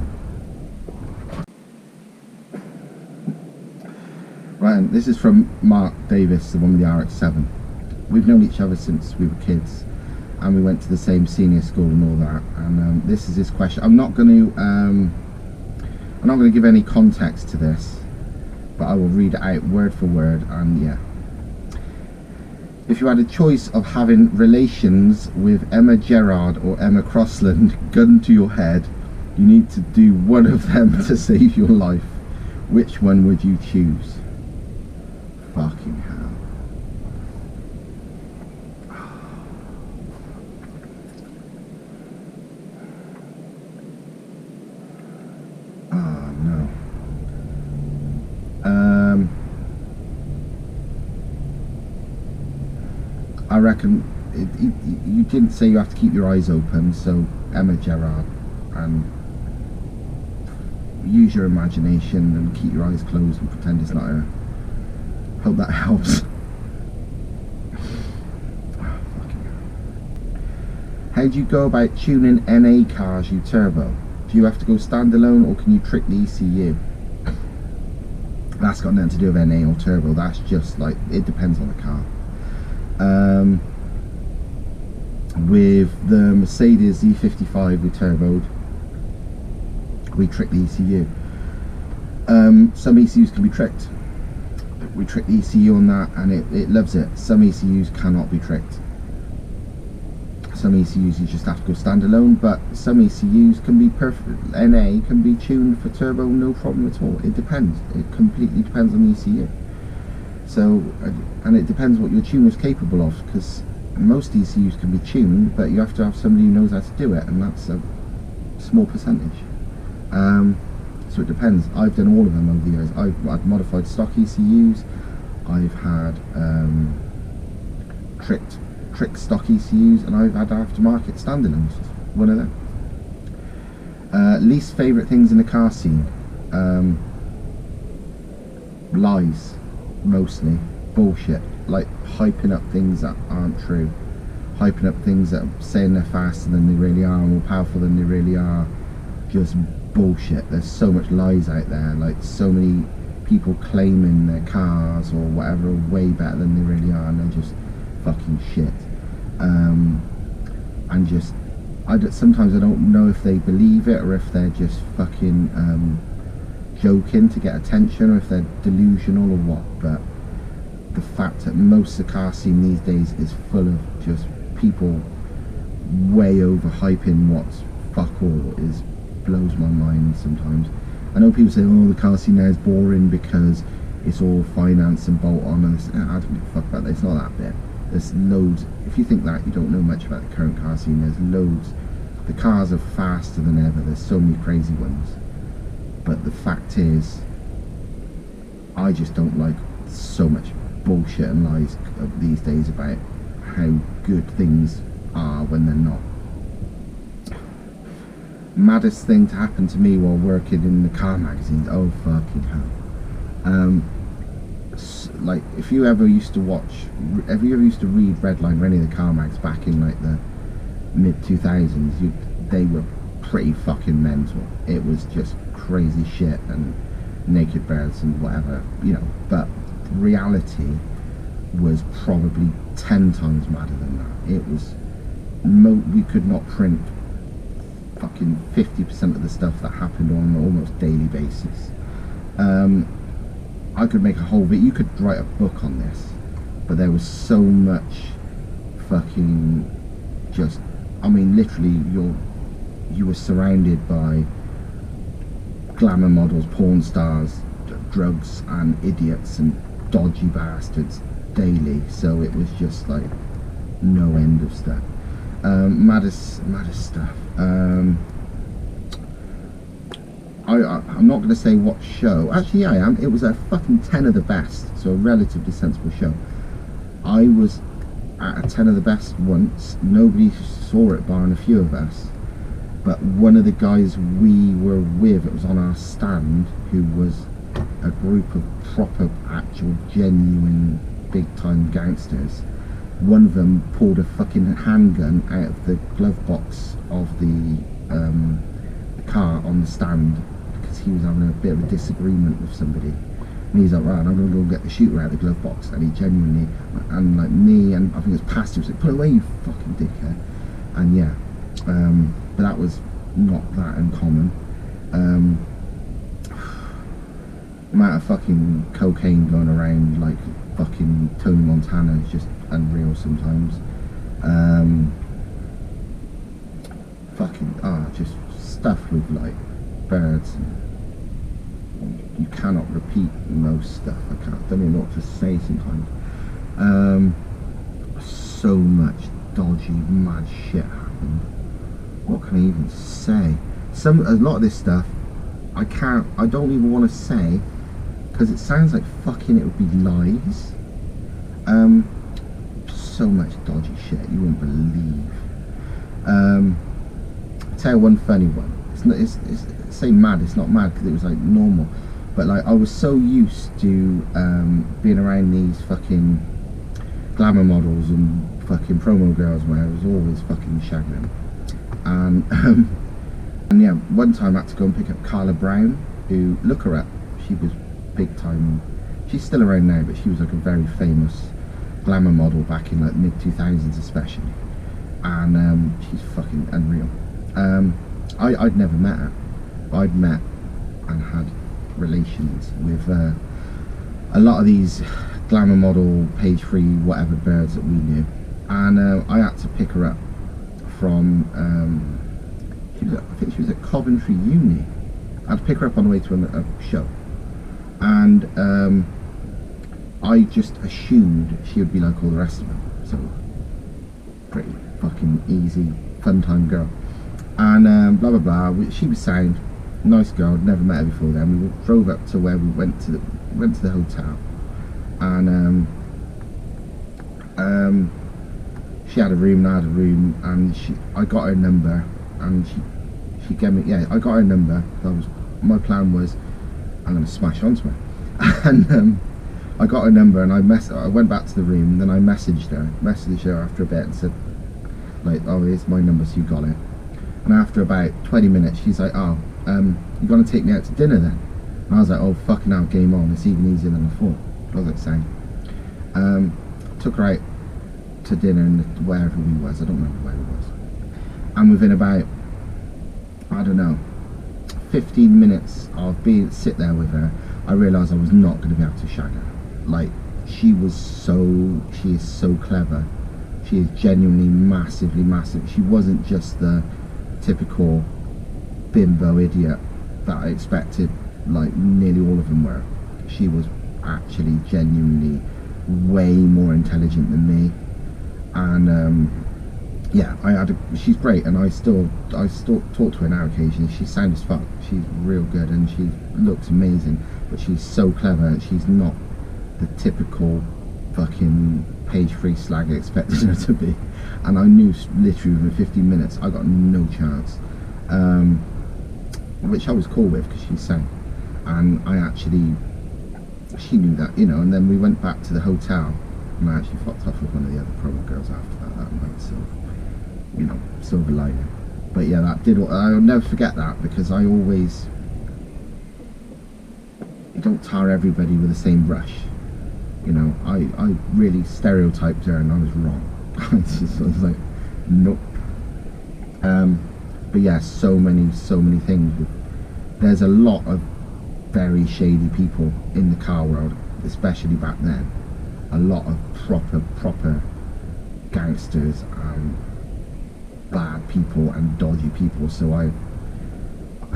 Speaker 1: Right, And this is from Mark Davis, the one with the RX-7. We've known each other since we were kids, and we went to the same senior school and all that. And this is his question. I'm not going to give any context to this, but I will read it out word for word. And yeah, if you had a choice of having relations with Emma Gerrard or Emma Crossland, gun to your head, you need to do one of them to save your life. Which one would you choose? Fucking hell. Oh no. I reckon you didn't say you have to keep your eyes open, so Emma Gerrard, and use your imagination and keep your eyes closed and pretend it's not her. Hope that helps. How do you go about tuning NA cars you turbo? Do you have to go standalone, or can you trick the ECU? That's got nothing to do with NA or turbo. That's just like, it depends on the car. With the Mercedes E55 we turboed, we trick the ECU. Some ECUs can be tricked. We trick the ECU on that, and it loves it. Some ECUs cannot be tricked. Some ECUs you just have to go standalone, but some ECUs can be perfect. NA can be tuned for turbo, no problem at all. It depends. It completely depends on the ECU. So, and it depends what your tuner's capable of, because most ECUs can be tuned, but you have to have somebody who knows how to do it, and that's a small percentage. So it depends. I've done all of them over the years. I've modified stock ECUs. I've had tricked stock ECUs, and I've had aftermarket standalones. One of them. Least favourite things in the car scene. Lies, mostly. Bullshit. Like hyping up things that aren't true. Hyping up things that are saying they're faster than they really are, more powerful than they really are. Just bullshit. There's so much lies out there, like so many people claiming their cars or whatever are way better than they really are, and they're just fucking shit. And just sometimes I don't know if they believe it or if they're just fucking joking to get attention, or if they're delusional or what. But the fact that most of the car scene these days is full of just people way overhyping what's fuck all blows my mind sometimes. I know people say, oh, the car scene now is boring because it's all finance and bolt on, and I don't give a fuck about that. It's not that bit. There's loads. If you think that, you don't know much about the current car scene. There's loads. The cars are faster than ever. There's so many crazy ones. But the fact is, I just don't like so much bullshit and lies these days about how good things are when they're not. Maddest thing to happen to me while working in the car magazines, oh fucking hell. Like, if you ever used to read Redline or any of the car mags back in like the mid-2000s, they were pretty fucking mental. It was just crazy shit and naked birds and whatever, you know. But reality was probably 10 times madder than that. It was, we could not print fucking 50% of the stuff that happened on an almost daily basis. I could make a whole video, you could write a book on this, but there was so much fucking just, I mean, literally you were surrounded by glamour models, porn stars, drugs and idiots and dodgy bastards daily, so it was just like no end of stuff. Maddest stuff. I'm not going to say what show. Actually, yeah, I am. It was a fucking 10 of the best, so a relatively sensible show. I was at a 10 of the best once. Nobody saw it, barring a few of us. But one of the guys we were with, it was on our stand, who was a group of proper, actual, genuine, big-time gangsters. One of them pulled a fucking handgun out of the glove box of the car on the stand, because he was having a bit of a disagreement with somebody, And he's like, right, I'm going to go get the shooter out of the glove box. And he genuinely, and like me, and I think it's Pastor, was like, put it away, you fucking dickhead. And yeah, but that was not that uncommon. The amount of fucking cocaine going around like fucking Tony Montana is just unreal sometimes. Just stuff with like birds. You cannot repeat most stuff. Don't even know what to say sometimes. So much dodgy, mad shit happened. What can I even say? A lot of this stuff I don't even want to say because it sounds like fucking it would be lies. So much dodgy shit you wouldn't believe. I'll tell you one funny one. It's say mad, it's not mad because it was like normal, but like I was so used to being around these fucking glamour models and fucking promo girls where I was always fucking shagging them. And yeah, one time I had to go and pick up Carla Brown, who, look her up, she was big time. She's still around now, but she was like a very famous glamour model back in like mid 2000s especially, and she's fucking unreal. I'd never met her, but I'd met and had relations with a lot of these glamour model, page 3, whatever birds that we knew, and I had to pick her up from I think she was at Coventry Uni. I had to pick her up on the way to a show, and I just assumed she would be like all the rest of them, so pretty fucking easy, fun time girl. And blah blah blah. She was sound, nice girl. Never met her before then. We drove up to where we went to the hotel, and she had a room, and I had a room, and I got her number, and she gave me, I got her number. My plan was I'm gonna smash onto her, and I got her number, and I went back to the room, then I messaged her after a bit and said like, oh, here's my number, so you got it. And after about 20 minutes, she's like, oh, you're gonna take me out to dinner then? And I was like, oh fucking hell, game on, it's even easier than I thought. I was like saying, took her out to dinner in wherever we was, I don't remember where it was. And within about, I don't know, 15 minutes of sit there with her, I realised I was not going to be able to shag her. Like, she is so clever. She is genuinely massively massive. She wasn't just the typical bimbo idiot that I expected, like nearly all of them were. She was actually genuinely way more intelligent than me, and yeah, she's great, and I still talk to her now occasionally. She's sound as fuck, she's real good, and she looks amazing, but she's so clever. She's not the typical fucking page 3 slag I expected her to be, and I knew literally within 15 minutes I got no chance, which I was cool with because she's sound, and she knew that, you know. And then we went back to the hotel, and I actually fucked off with one of the other promo girls after that night, so, you know, silver lining. But yeah, I'll never forget that, because you don't tar everybody with the same brush. You know, I really stereotyped her, and I was wrong. I was like, nope. But yeah, so many things. There's a lot of very shady people in the car world, especially back then. A lot of proper gangsters and bad people and dodgy people. So I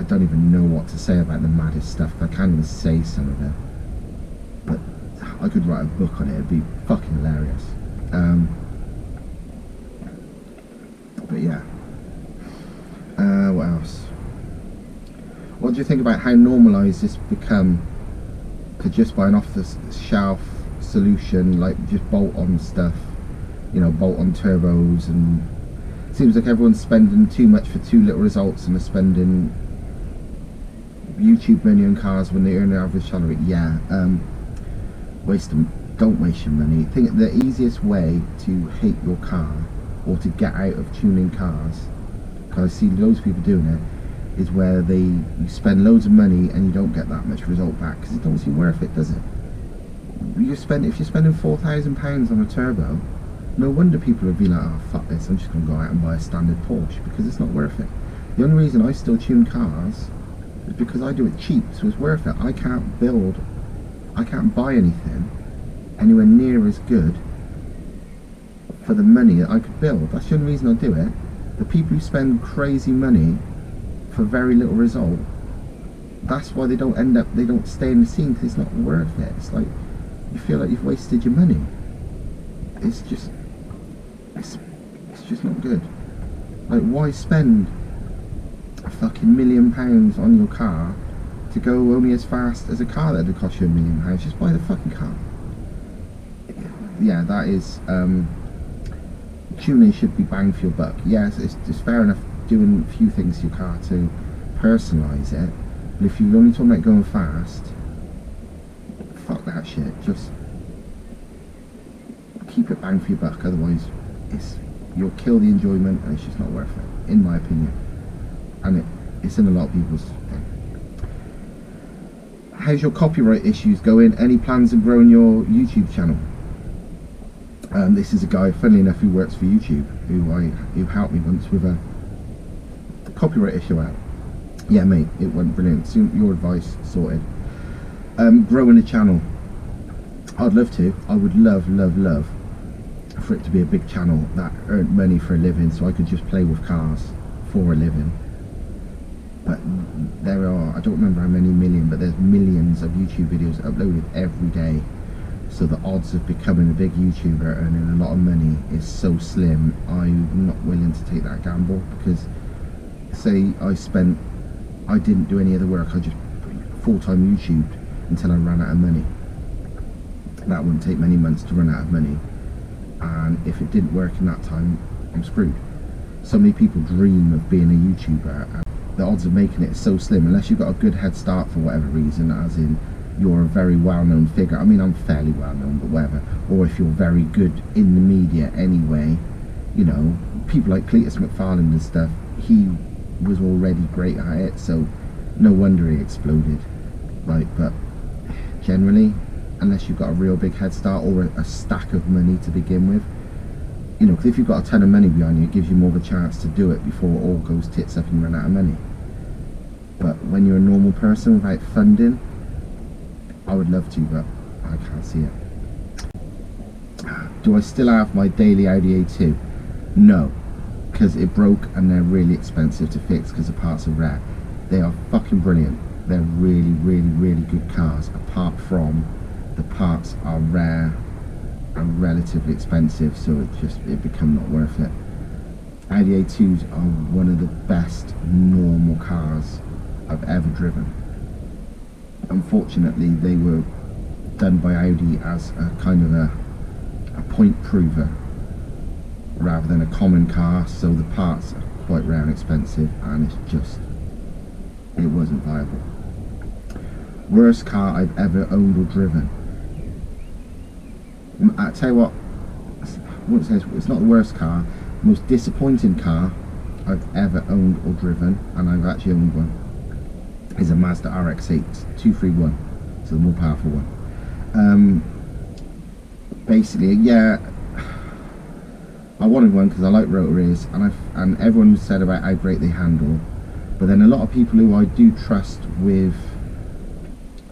Speaker 1: don't even know what to say about the maddest stuff. I can't even say some of it, but I could write a book on it. It'd be fucking hilarious. But yeah, what else? What do you think about how normalised this become to just buy an off-the-shelf solution, like just bolt on stuff, you know, bolt on turbos, and it seems like everyone's spending too much for too little results, and they're spending YouTube money on cars when they earn their average salary. Yeah, don't waste your money. I think the easiest way to hate your car or to get out of tuning cars, because I see loads of people doing it, is where you spend loads of money and you don't get that much result back, because it don't seem worth it, does it? If you're spending £4,000 on a turbo, no wonder people would be like, oh fuck this, I'm just going to go out and buy a standard Porsche, because it's not worth it. The only reason I still tune cars is because I do it cheap, so it's worth it. I can't buy anything anywhere near as good for the money that I could build. That's the only reason I do it. The people who spend crazy money for very little result, that's why they don't stay in the scene, because it's not worth it. It's like, you feel like you've wasted your money. It's just not good. Like, why spend a fucking £1 million on your car to go only as fast as a car that would cost you £1 million? Just buy the fucking car. Yeah, that is, tuning should be bang for your buck. Yes, it's fair enough doing a few things to your car to personalise it, but if you're only talking about going fast, fuck that shit. Just keep it bang for your buck, otherwise you'll kill the enjoyment, and it's just not worth it, in my opinion. And it's in a lot of people's thing. How's your copyright issues going? Any plans of growing your YouTube channel? This is a guy, funnily enough, who works for YouTube, who helped me once with a copyright issue out. Yeah, mate, it went brilliant. So your advice sorted. Growing a channel, I'd love to. I would love for it to be a big channel that earned money for a living, so I could just play with cars for a living. But there are, I don't remember how many million, but there's millions of YouTube videos uploaded every day. So the odds of becoming a big YouTuber earning a lot of money is so slim. I'm not willing to take that gamble, because say I didn't do any other work, I just full-time YouTubed until I ran out of money. That wouldn't take many months to run out of money, and if it didn't work in that time, I'm screwed. So many people dream of being a YouTuber, and the odds of making it is so slim, unless you've got a good head start for whatever reason, as in you're a very well-known figure. I mean, I'm fairly well-known, but whatever. Or if you're very good in the media anyway, you know, people like Cletus McFarland and stuff, he was already great at it, so no wonder he exploded. Like, but generally, unless you've got a real big head start or a stack of money to begin with, you know, because if you've got a ton of money behind you, it gives you more of a chance to do it before it all goes tits up and you run out of money. But when you're a normal person without funding, I would love to, but I can't see it. Do I still have my daily Audi A2? No, because it broke and they're really expensive to fix because the parts are rare. They are fucking brilliant. They're really good cars, apart from the parts are rare and relatively expensive, so it become not worth it. Audi A2s are one of the best normal cars I've ever driven. Unfortunately, they were done by Audi as a kind of a point prover rather than a common car, so the parts are quite rare and expensive, and it wasn't viable. Worst car I've ever owned or driven. I tell you what, I wouldn't say it's not the worst car. Most disappointing car I've ever owned or driven, and I've actually owned one, is a Mazda RX-8 231, so the more powerful one. Basically, yeah, I wanted one because I like rotaries, and everyone said about how great they handle, but then a lot of people who I do trust with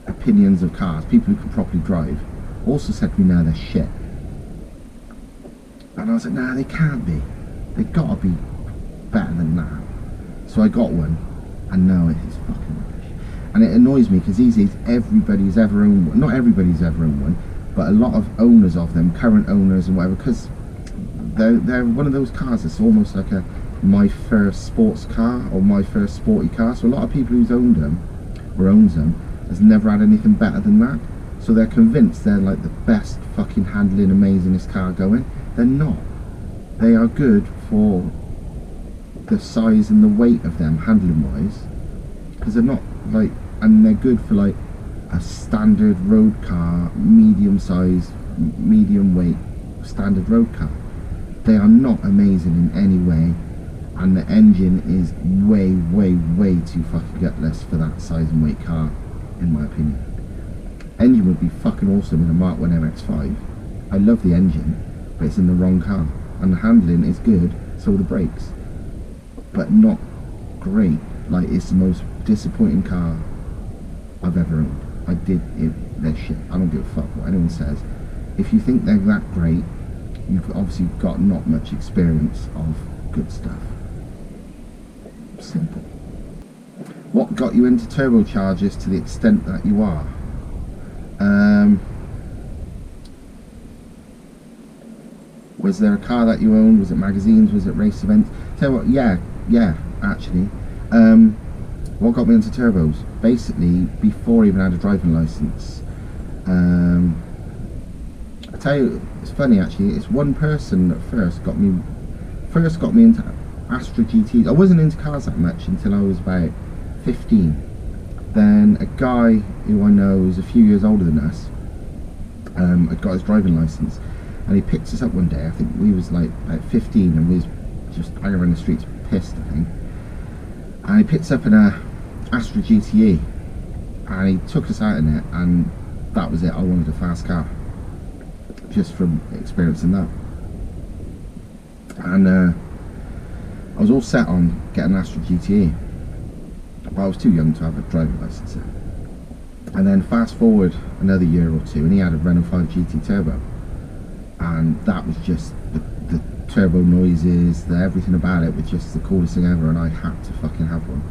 Speaker 1: opinions of cars, people who can properly drive, also said to me, no, they're shit. And I was like, nah, they can't be. They've got to be better than that. So I got one, and no, it's fucking rubbish. And it annoys me because these days everybody's ever owned one. Not everybody's ever owned one, but a lot of owners of them, current owners and whatever, because they're one of those cars that's almost like my first sports car or my first sporty car. So a lot of people who's owned them or owns them has never had anything better than that. So they're convinced they're like the best fucking handling, amazingest car going. They're not. They are good for the size and the weight of them handling wise, because they're not like, and they're good for like a standard road car, medium size, medium weight standard road car. They are not amazing in any way, and the engine is way too fucking gutless for that size and weight car, in my opinion. Engine would be fucking awesome in a Mark 1 MX-5. I love the engine, but it's in the wrong car, and the handling is good, so are the brakes, but not great. Like, it's the most disappointing car I've ever owned. They're shit. I don't give a fuck what anyone says. If you think they're that great, you've obviously got not much experience of good stuff. Simple. What got you into turbochargers to the extent that you are? Was there a car that you owned? Was it magazines? Was it race events? Tell you what, yeah, actually. What got me into turbos? Basically, before I even had a driving license. I tell you, it's funny actually. It's one person that first got me into Astra GTs. I wasn't into cars that much until I was about 15. Then a guy who I know is a few years older than us, had got his driving license, and he picked us up one day. I think we was like about 15, and we was just hanging around the streets pissed, I think. And he picked us up in a Astra GTE, and he took us out in it, and that was it. I wanted a fast car, just from experiencing that. And I was all set on getting an Astra GTE, but I was too young to have a driving license then. And then fast forward another year or two, and he had a Renault 5 GT Turbo, and that was just the turbo noises, everything about it was just the coolest thing ever, and I had to fucking have one.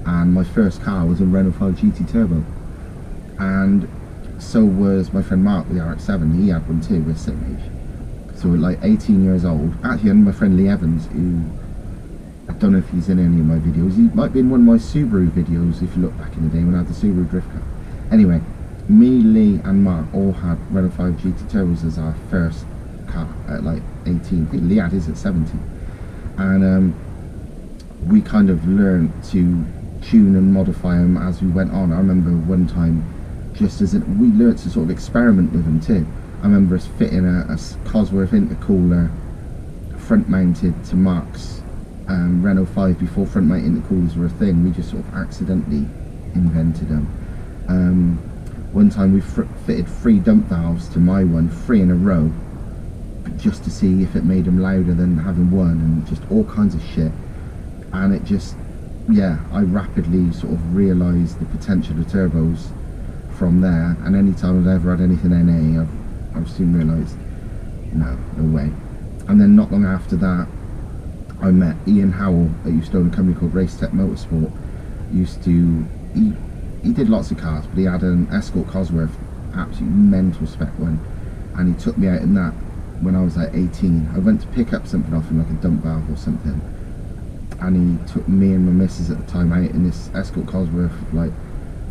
Speaker 1: And my first car was a Renault 5 GT Turbo, and so was my friend Mark with the RX-7. He had one too. We're the same age, so we're like 18 years old. Actually, and my friend Lee Evans, who I don't know if he's in any of my videos. He might be in one of my Subaru videos if you look back in the day when I had the Subaru drift car. Anyway, me, Lee and Mark all had Renault 5 GT Turbos as our first car at like 18. I think Lee had his at 17. And we kind of learned to tune and modify them as we went on. I remember one time, just as we learned to sort of experiment with them too. I remember us fitting a Cosworth intercooler front mounted to Mark's Renault 5 before front mount intercoolers were a thing. We just sort of accidentally invented them. One time we fitted 3 dump valves to my one, 3 in a row, just to see if it made them louder than having one, and just all kinds of shit. And it just, yeah, I rapidly sort of realised the potential of turbos from there. And any time I've ever had anything NA, I've soon realised, no way. And then not long after that, I met Ian Howell that used to own a company called Stav-Tech Motorsport. He did lots of cars, but he had an Escort Cosworth, absolute mental spec one, and he took me out in that when I was like 18. I went to pick up something off him, like a dump valve or something, and he took me and my missus at the time out in this Escort Cosworth, like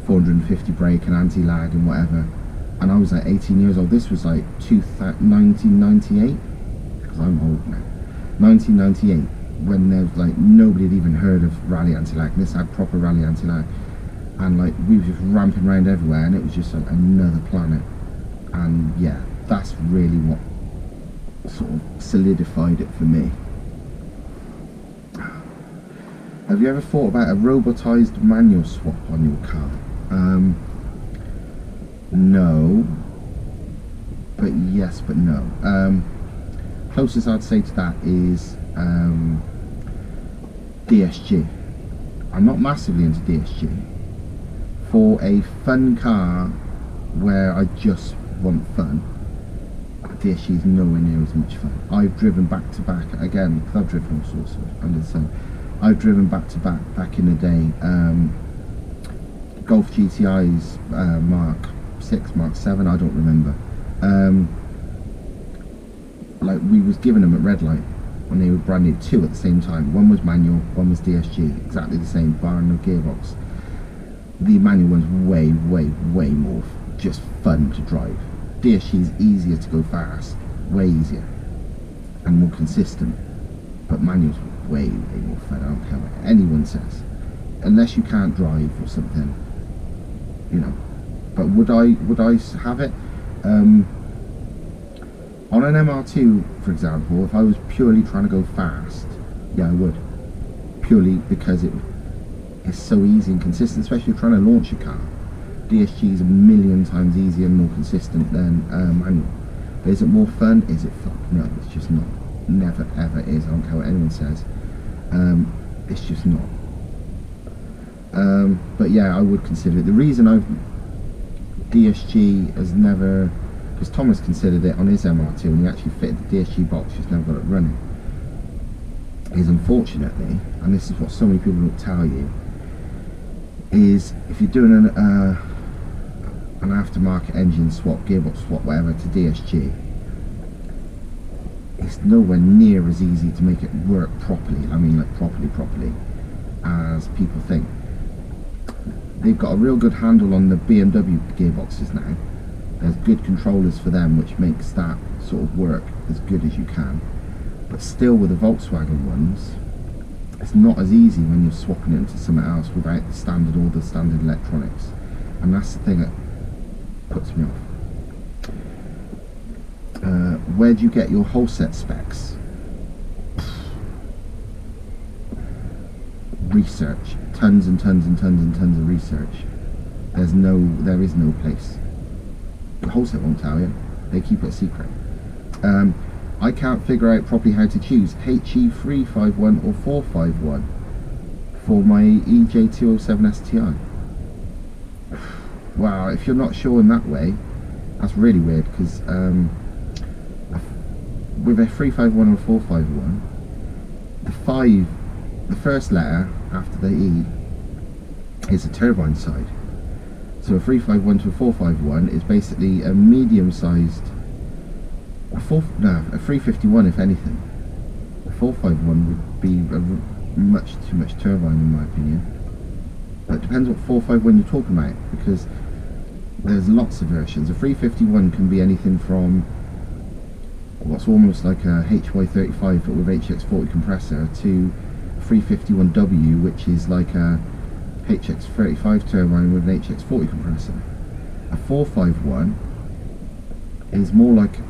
Speaker 1: 450 brake and anti-lag and whatever, and I was like 18 years old. This was like 1998, because I'm old now. 1998, when there was like nobody had even heard of rally anti-lag, and this had proper rally anti-lag. And like we were just ramping around everywhere, and it was just like another planet. And yeah, that's really what sort of solidified it for me. Have you ever thought about a robotized manual swap on your car? No, but yes, but no. Closest I'd say to that is DSG. I'm not massively into DSG. For a fun car where I just want fun, DSG is nowhere near as much fun. I've driven back to back, again, because I've driven all sorts of under the sun. I've driven back to back in the day, Golf GTI's Mark 6, Mark 7, I don't remember. Like we was giving them at red light when they were brand new, 2 at the same time. One was manual, one was DSG, exactly the same, bar no gearbox. The manual one's way more just fun to drive. DSG is easier to go fast, way easier, and more consistent. But manual's way more fun. I don't care what anyone says, unless you can't drive or something, you know. But would I have it? On an MR2, for example, if I was purely trying to go fast, yeah, I would. purely because it is so easy and consistent, especially if you're trying to launch a car. DSG is a million times easier and more consistent than manual. But is it more fun? Is it fun? No, it's just not. Never ever is. I don't care what anyone says. It's just not. But yeah, I would consider it. The reason DSG has never, because Thomas considered it on his MR2 and he actually fitted the DSG box, just never got it running, is unfortunately, and this is what so many people will tell you, is if you're doing an aftermarket engine swap, gearbox swap, whatever, to DSG, it's nowhere near as easy to make it work properly. I mean, like properly, as people think. They've got a real good handle on the BMW gearboxes now. There's good controllers for them, which makes that sort of work as good as you can. But still, with the Volkswagen ones, it's not as easy when you're swapping it into something else without the standard, all the standard electronics. And that's the thing that puts me off. Where do you get your whole set specs? Research. Tons and tons and tons and tons of research. There is no place. The wholesale won't tell you. They keep it a secret. I can't figure out properly how to choose HE351 or 451 for my EJ207 STI. Wow, if you're not sure in that way, that's really weird, because with a 351 or 451, the first letter after the E is a turbine side. So a 351 to a 451 is basically a medium-sized, a 351 if anything. A 451 would be much too much turbine in my opinion. But it depends what 451 you're talking about, because there's lots of versions. A 351 can be anything from what's almost like a HY35 but with HX40 compressor to 351W, which is like a HX35 turbine with an HX40 compressor. A 451 is more like,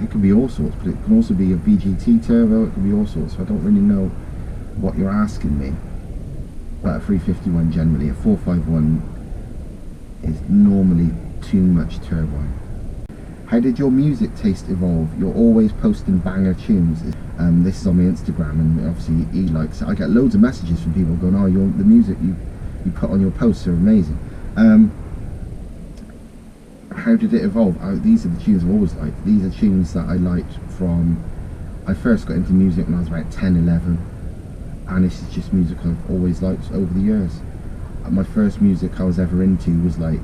Speaker 1: it can be all sorts, but it can also be a VGT turbo, it can be all sorts, so I don't really know what you're asking me. But a 351 generally, a 451 is normally too much turbine. How did your music taste evolve? You're always posting banger tunes. This is on my Instagram, and obviously he likes it. I get loads of messages from people going, oh, the music you put on your posts are amazing. How did it evolve? These are the tunes I've always liked. These are tunes that I liked from, I first got into music when I was about 10, 11, and this is just music I've always liked over the years. My first music I was ever into was like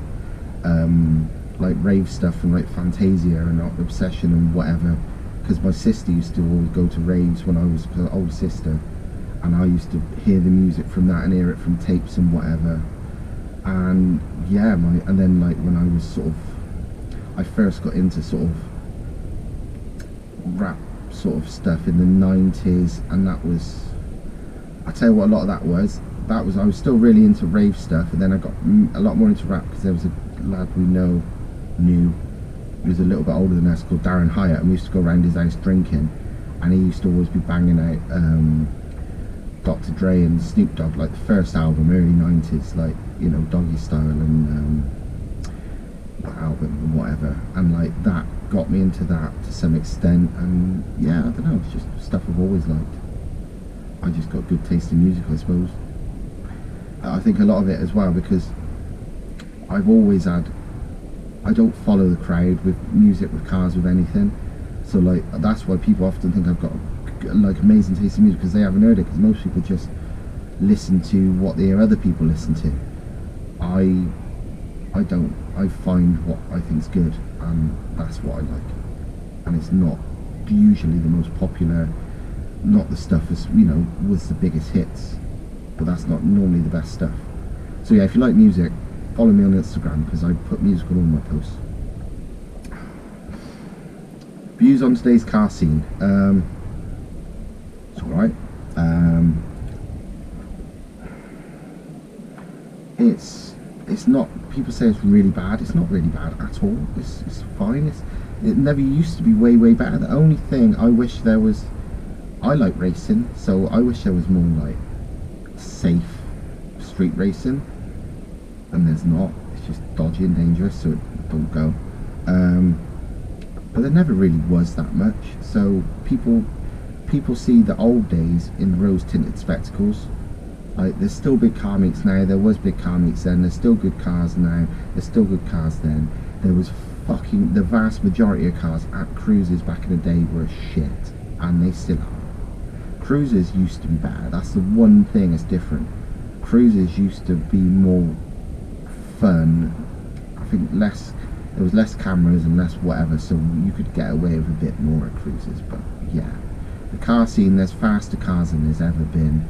Speaker 1: rave stuff and like Fantasia and Obsession and whatever, because my sister used to always go to raves when I was her older sister, and I used to hear the music from that and hear it from tapes and whatever. And yeah, and then like when I was sort of, I first got into sort of rap sort of stuff in the 90s, and that was, I tell you what, a lot of that was I was still really into rave stuff, and then I got a lot more into rap because there was a lad we knew, he was a little bit older than us, called Darren Hyatt, and we used to go around his house drinking, and he used to always be banging out Dr. Dre and Snoop Dogg, like the first album, early 90s, like, you know, Doggy Style and that album and whatever, and like that got me into that to some extent. And yeah, I don't know, it's just stuff I've always liked. I just got good taste in music, I suppose. I think a lot of it as well, because I've always had, I don't follow the crowd with music, with cars, with anything. So like, that's why people often think I've got like amazing taste in music, because they haven't heard it, because most people just listen to what they hear other people listen to. I don't. I find what I think's good, and that's what I like. And it's not usually the most popular, not the stuff as, you know, was the biggest hits, but that's not normally the best stuff. So yeah, if you like music, follow me on Instagram, because I put music on all my posts. Views on today's car scene. It's alright. It's not, people say it's really bad. It's not really bad at all. It's fine. It never used to be way better. The only thing I wish there was, I like racing, so I wish there was more like safe street racing, and there's not. It's just dodgy and dangerous, so it don't go. But there never really was that much, so people see the old days in rose tinted spectacles. Like, there's still big car meets now, there was big car meets then, there's still good cars now, there's still good cars then. There was fucking, the vast majority of cars at cruises back in the day were shit, and they still are. Cruises used to be bad, that's the one thing that's different. Cruises used to be more fun, I think there was less cameras and less whatever, so you could get away with a bit more at cruises. But yeah, the car scene, there's faster cars than there's ever been.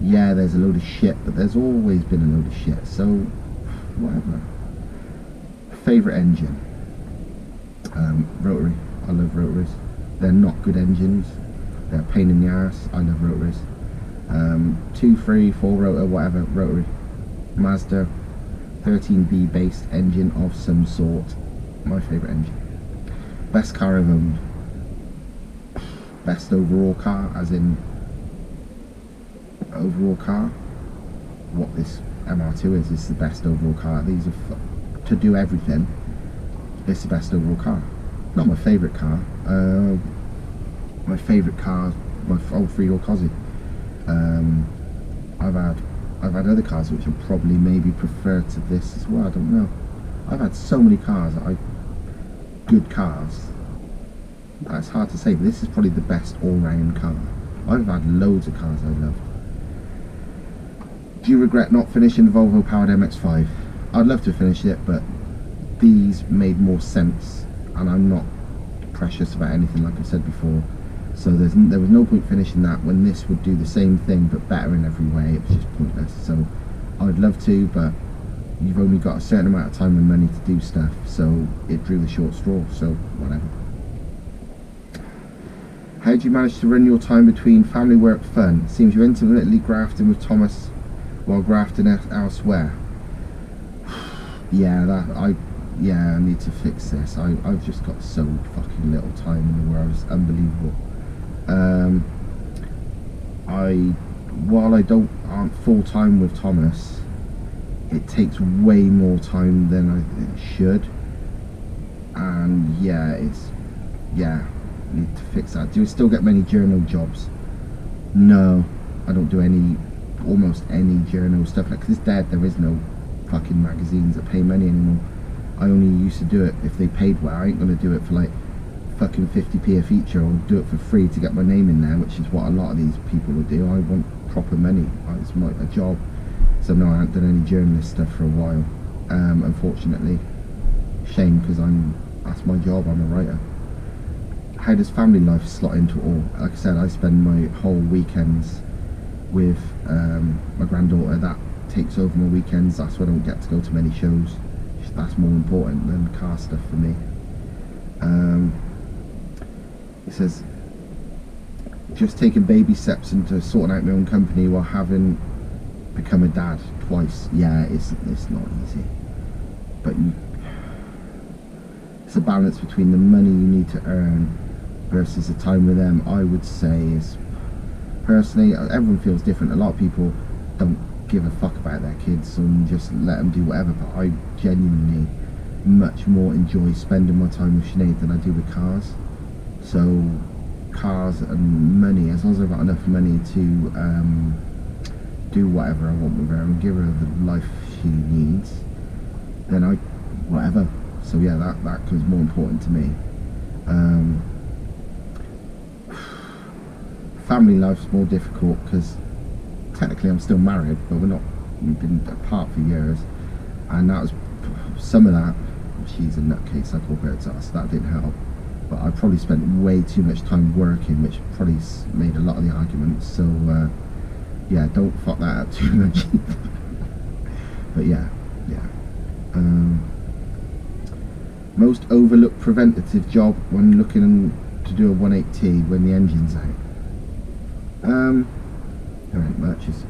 Speaker 1: Yeah, there's a load of shit, but there's always been a load of shit, so whatever. Favourite engine? Rotary. I love rotaries. They're not good engines, they're a pain in the arse. I love rotaries. 2, 3, 4 rotor, whatever, rotary. Mazda 13B based engine of some sort. My favourite engine. Best car I've owned. Best overall car, as in overall car. What this MR2 is the best overall car. These are to do everything. It's the best overall car. Not my favourite car. My favourite car, my old 3-door Cosy. I've had other cars which I probably maybe prefer to this as well. I don't know. I've had so many cars that good cars. It's hard to say, but this is probably the best all-round car. I've had loads of cars I loved. Do you regret not finishing the Volvo powered MX-5? I'd love to finish it, but these made more sense, and I'm not precious about anything, like I said before. So there was no point finishing that when this would do the same thing but better in every way. It was just pointless. So I'd love to, but you've only got a certain amount of time and money to do stuff, so it drew the short straw. So whatever. How do you manage to run your time between family, work, fun? It seems you're intimately grafting with Thomas while grafting elsewhere. Yeah, I need to fix this. I've just got so fucking little time in the world. It's unbelievable. While I aren't full time with Thomas, it takes way more time than it should. And yeah, need to fix that. Do you still get many journal jobs? No, I don't do almost any journal stuff, because it's dead. There is no fucking magazines that pay money anymore. I only used to do it if they paid well. I ain't gonna do it for like fucking 50p a feature, or do it for free to get my name in there, which is what a lot of these people will do. I want proper money. It's a job. So no, I haven't done any journalist stuff for a while, unfortunately. Shame, because that's my job. I'm a writer. How does family life slot into it all? Like I said, I spend my whole weekends with my granddaughter. That takes over my weekends. That's why I don't get to go to many shows. That's more important than car stuff for me. It says, just taking baby steps into sorting out my own company while having become a dad twice. Yeah, it's not easy, but it's a balance between the money you need to earn versus the time with them. I would say is, personally, everyone feels different. A lot of people don't give a fuck about their kids and just let them do whatever, but I genuinely much more enjoy spending my time with Sinead than I do with cars. So cars and money, as long as I've got enough money to do whatever I want with her and give her the life she needs, then whatever. So yeah, that becomes more important to me. Family life's more difficult because technically I'm still married, but we've been apart for years, and that was some of that. She's a nutcase, I call her, so that didn't help. But I probably spent way too much time working, which probably made a lot of the arguments. So yeah, don't fuck that up too much. But yeah. Most overlooked preventative job when looking to do a 180T when the engine's out. There ain't much. Just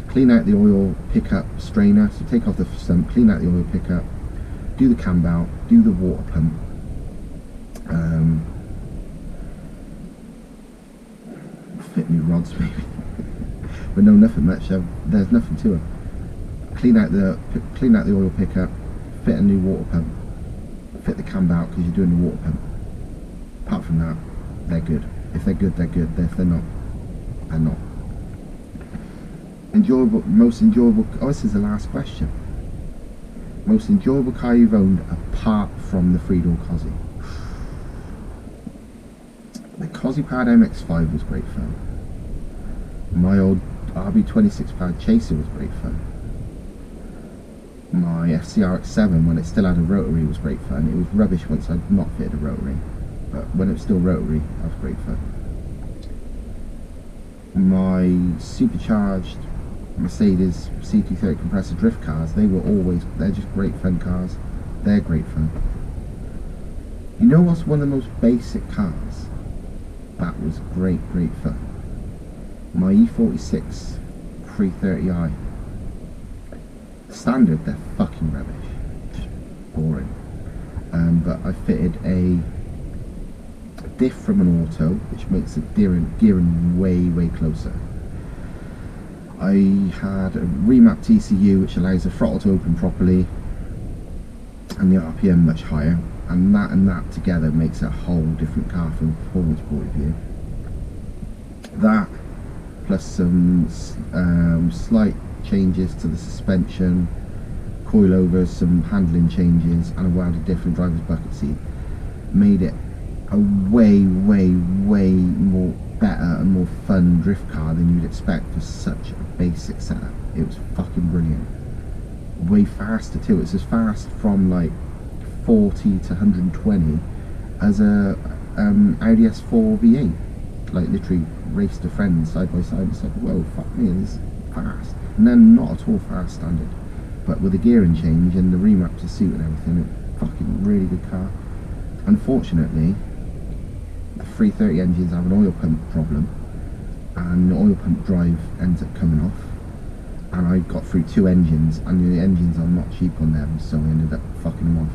Speaker 1: clean out the oil pickup strainer, so take off the sump, clean out the oil pickup, do the cam belt, do the water pump, new rods maybe. But no, nothing much. There's nothing to it. Clean out the oil pickup, fit a new water pump, fit the cam out because you're doing the water pump. Apart from that, they're good. If they're good, they're good. If they're not, they're not. Enjoyable, most enjoyable. Oh, this is the last question. Most enjoyable car you've owned apart from the 3-door Cosy. The Cosy powered MX-5 was great fun. My old RB26 powered Chaser was great fun. My FCRX7, when it still had a rotary, was great fun. It was rubbish once I'd not fitted a rotary, but when it was still rotary, that was great fun. My supercharged Mercedes CT30 compressor drift cars, they're just great fun cars. They're great fun. You know what's one of the most basic cars that was great fun? My E46 330i. Standard, they're fucking rubbish, just boring. But I fitted a diff from an auto, which makes the gearing way closer. I had a remapped ECU, which allows the throttle to open properly and the RPM much higher, and that together makes it a whole different car from a performance point of view. That plus some slight changes to the suspension, coilovers, some handling changes, and a welded diff and driver's bucket seat made it a way more better and more fun drift car than you'd expect for such a basic setup. It was fucking brilliant. Way faster too. It's as fast from like 40 to 120 as a Audi S4 V8. Like literally raced a friend side by side. It's like, whoa, fuck me, this is fast. And then not at all fast standard, but with the gearing change and the remap to suit and everything, it's fucking really good car. Unfortunately, the 330 engines have an oil pump problem, and the oil pump drive ends up coming off, and I got through 2 engines, and the engines are not cheap on them, so I ended up fucking them off.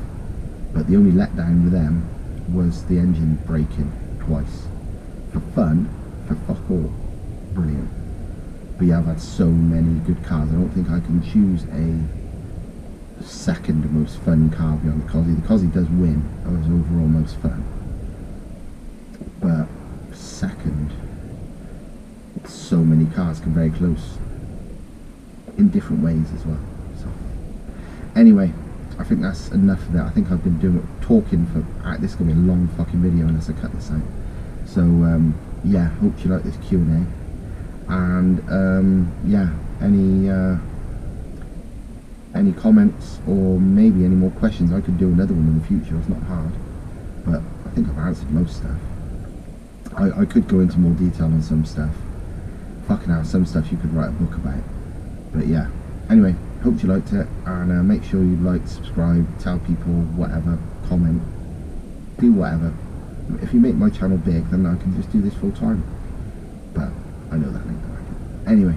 Speaker 1: But the only letdown with them was the engine breaking twice. For fun, for fuck all, brilliant. But yeah, I've had so many good cars, I don't think I can choose a second most fun car beyond the Cosy. The Cosy does win as overall most fun, but second, so many cars come very close in different ways as well. So anyway, I think that's enough of that. I think I've been talking for this is gonna be a long fucking video unless I cut this out. So yeah, hope you like this Q&A, and yeah, any comments or maybe any more questions, I could do another one in the future. It's not hard, but I think I've answered most stuff. I could go into more detail on some stuff. Fucking hell, some stuff you could write a book about. But yeah, anyway, hope you liked it, and make sure you like, subscribe, tell people, whatever, comment, do whatever. If you make my channel big, then I can just do this full time, but I know that ain't gonna happen. Anyway,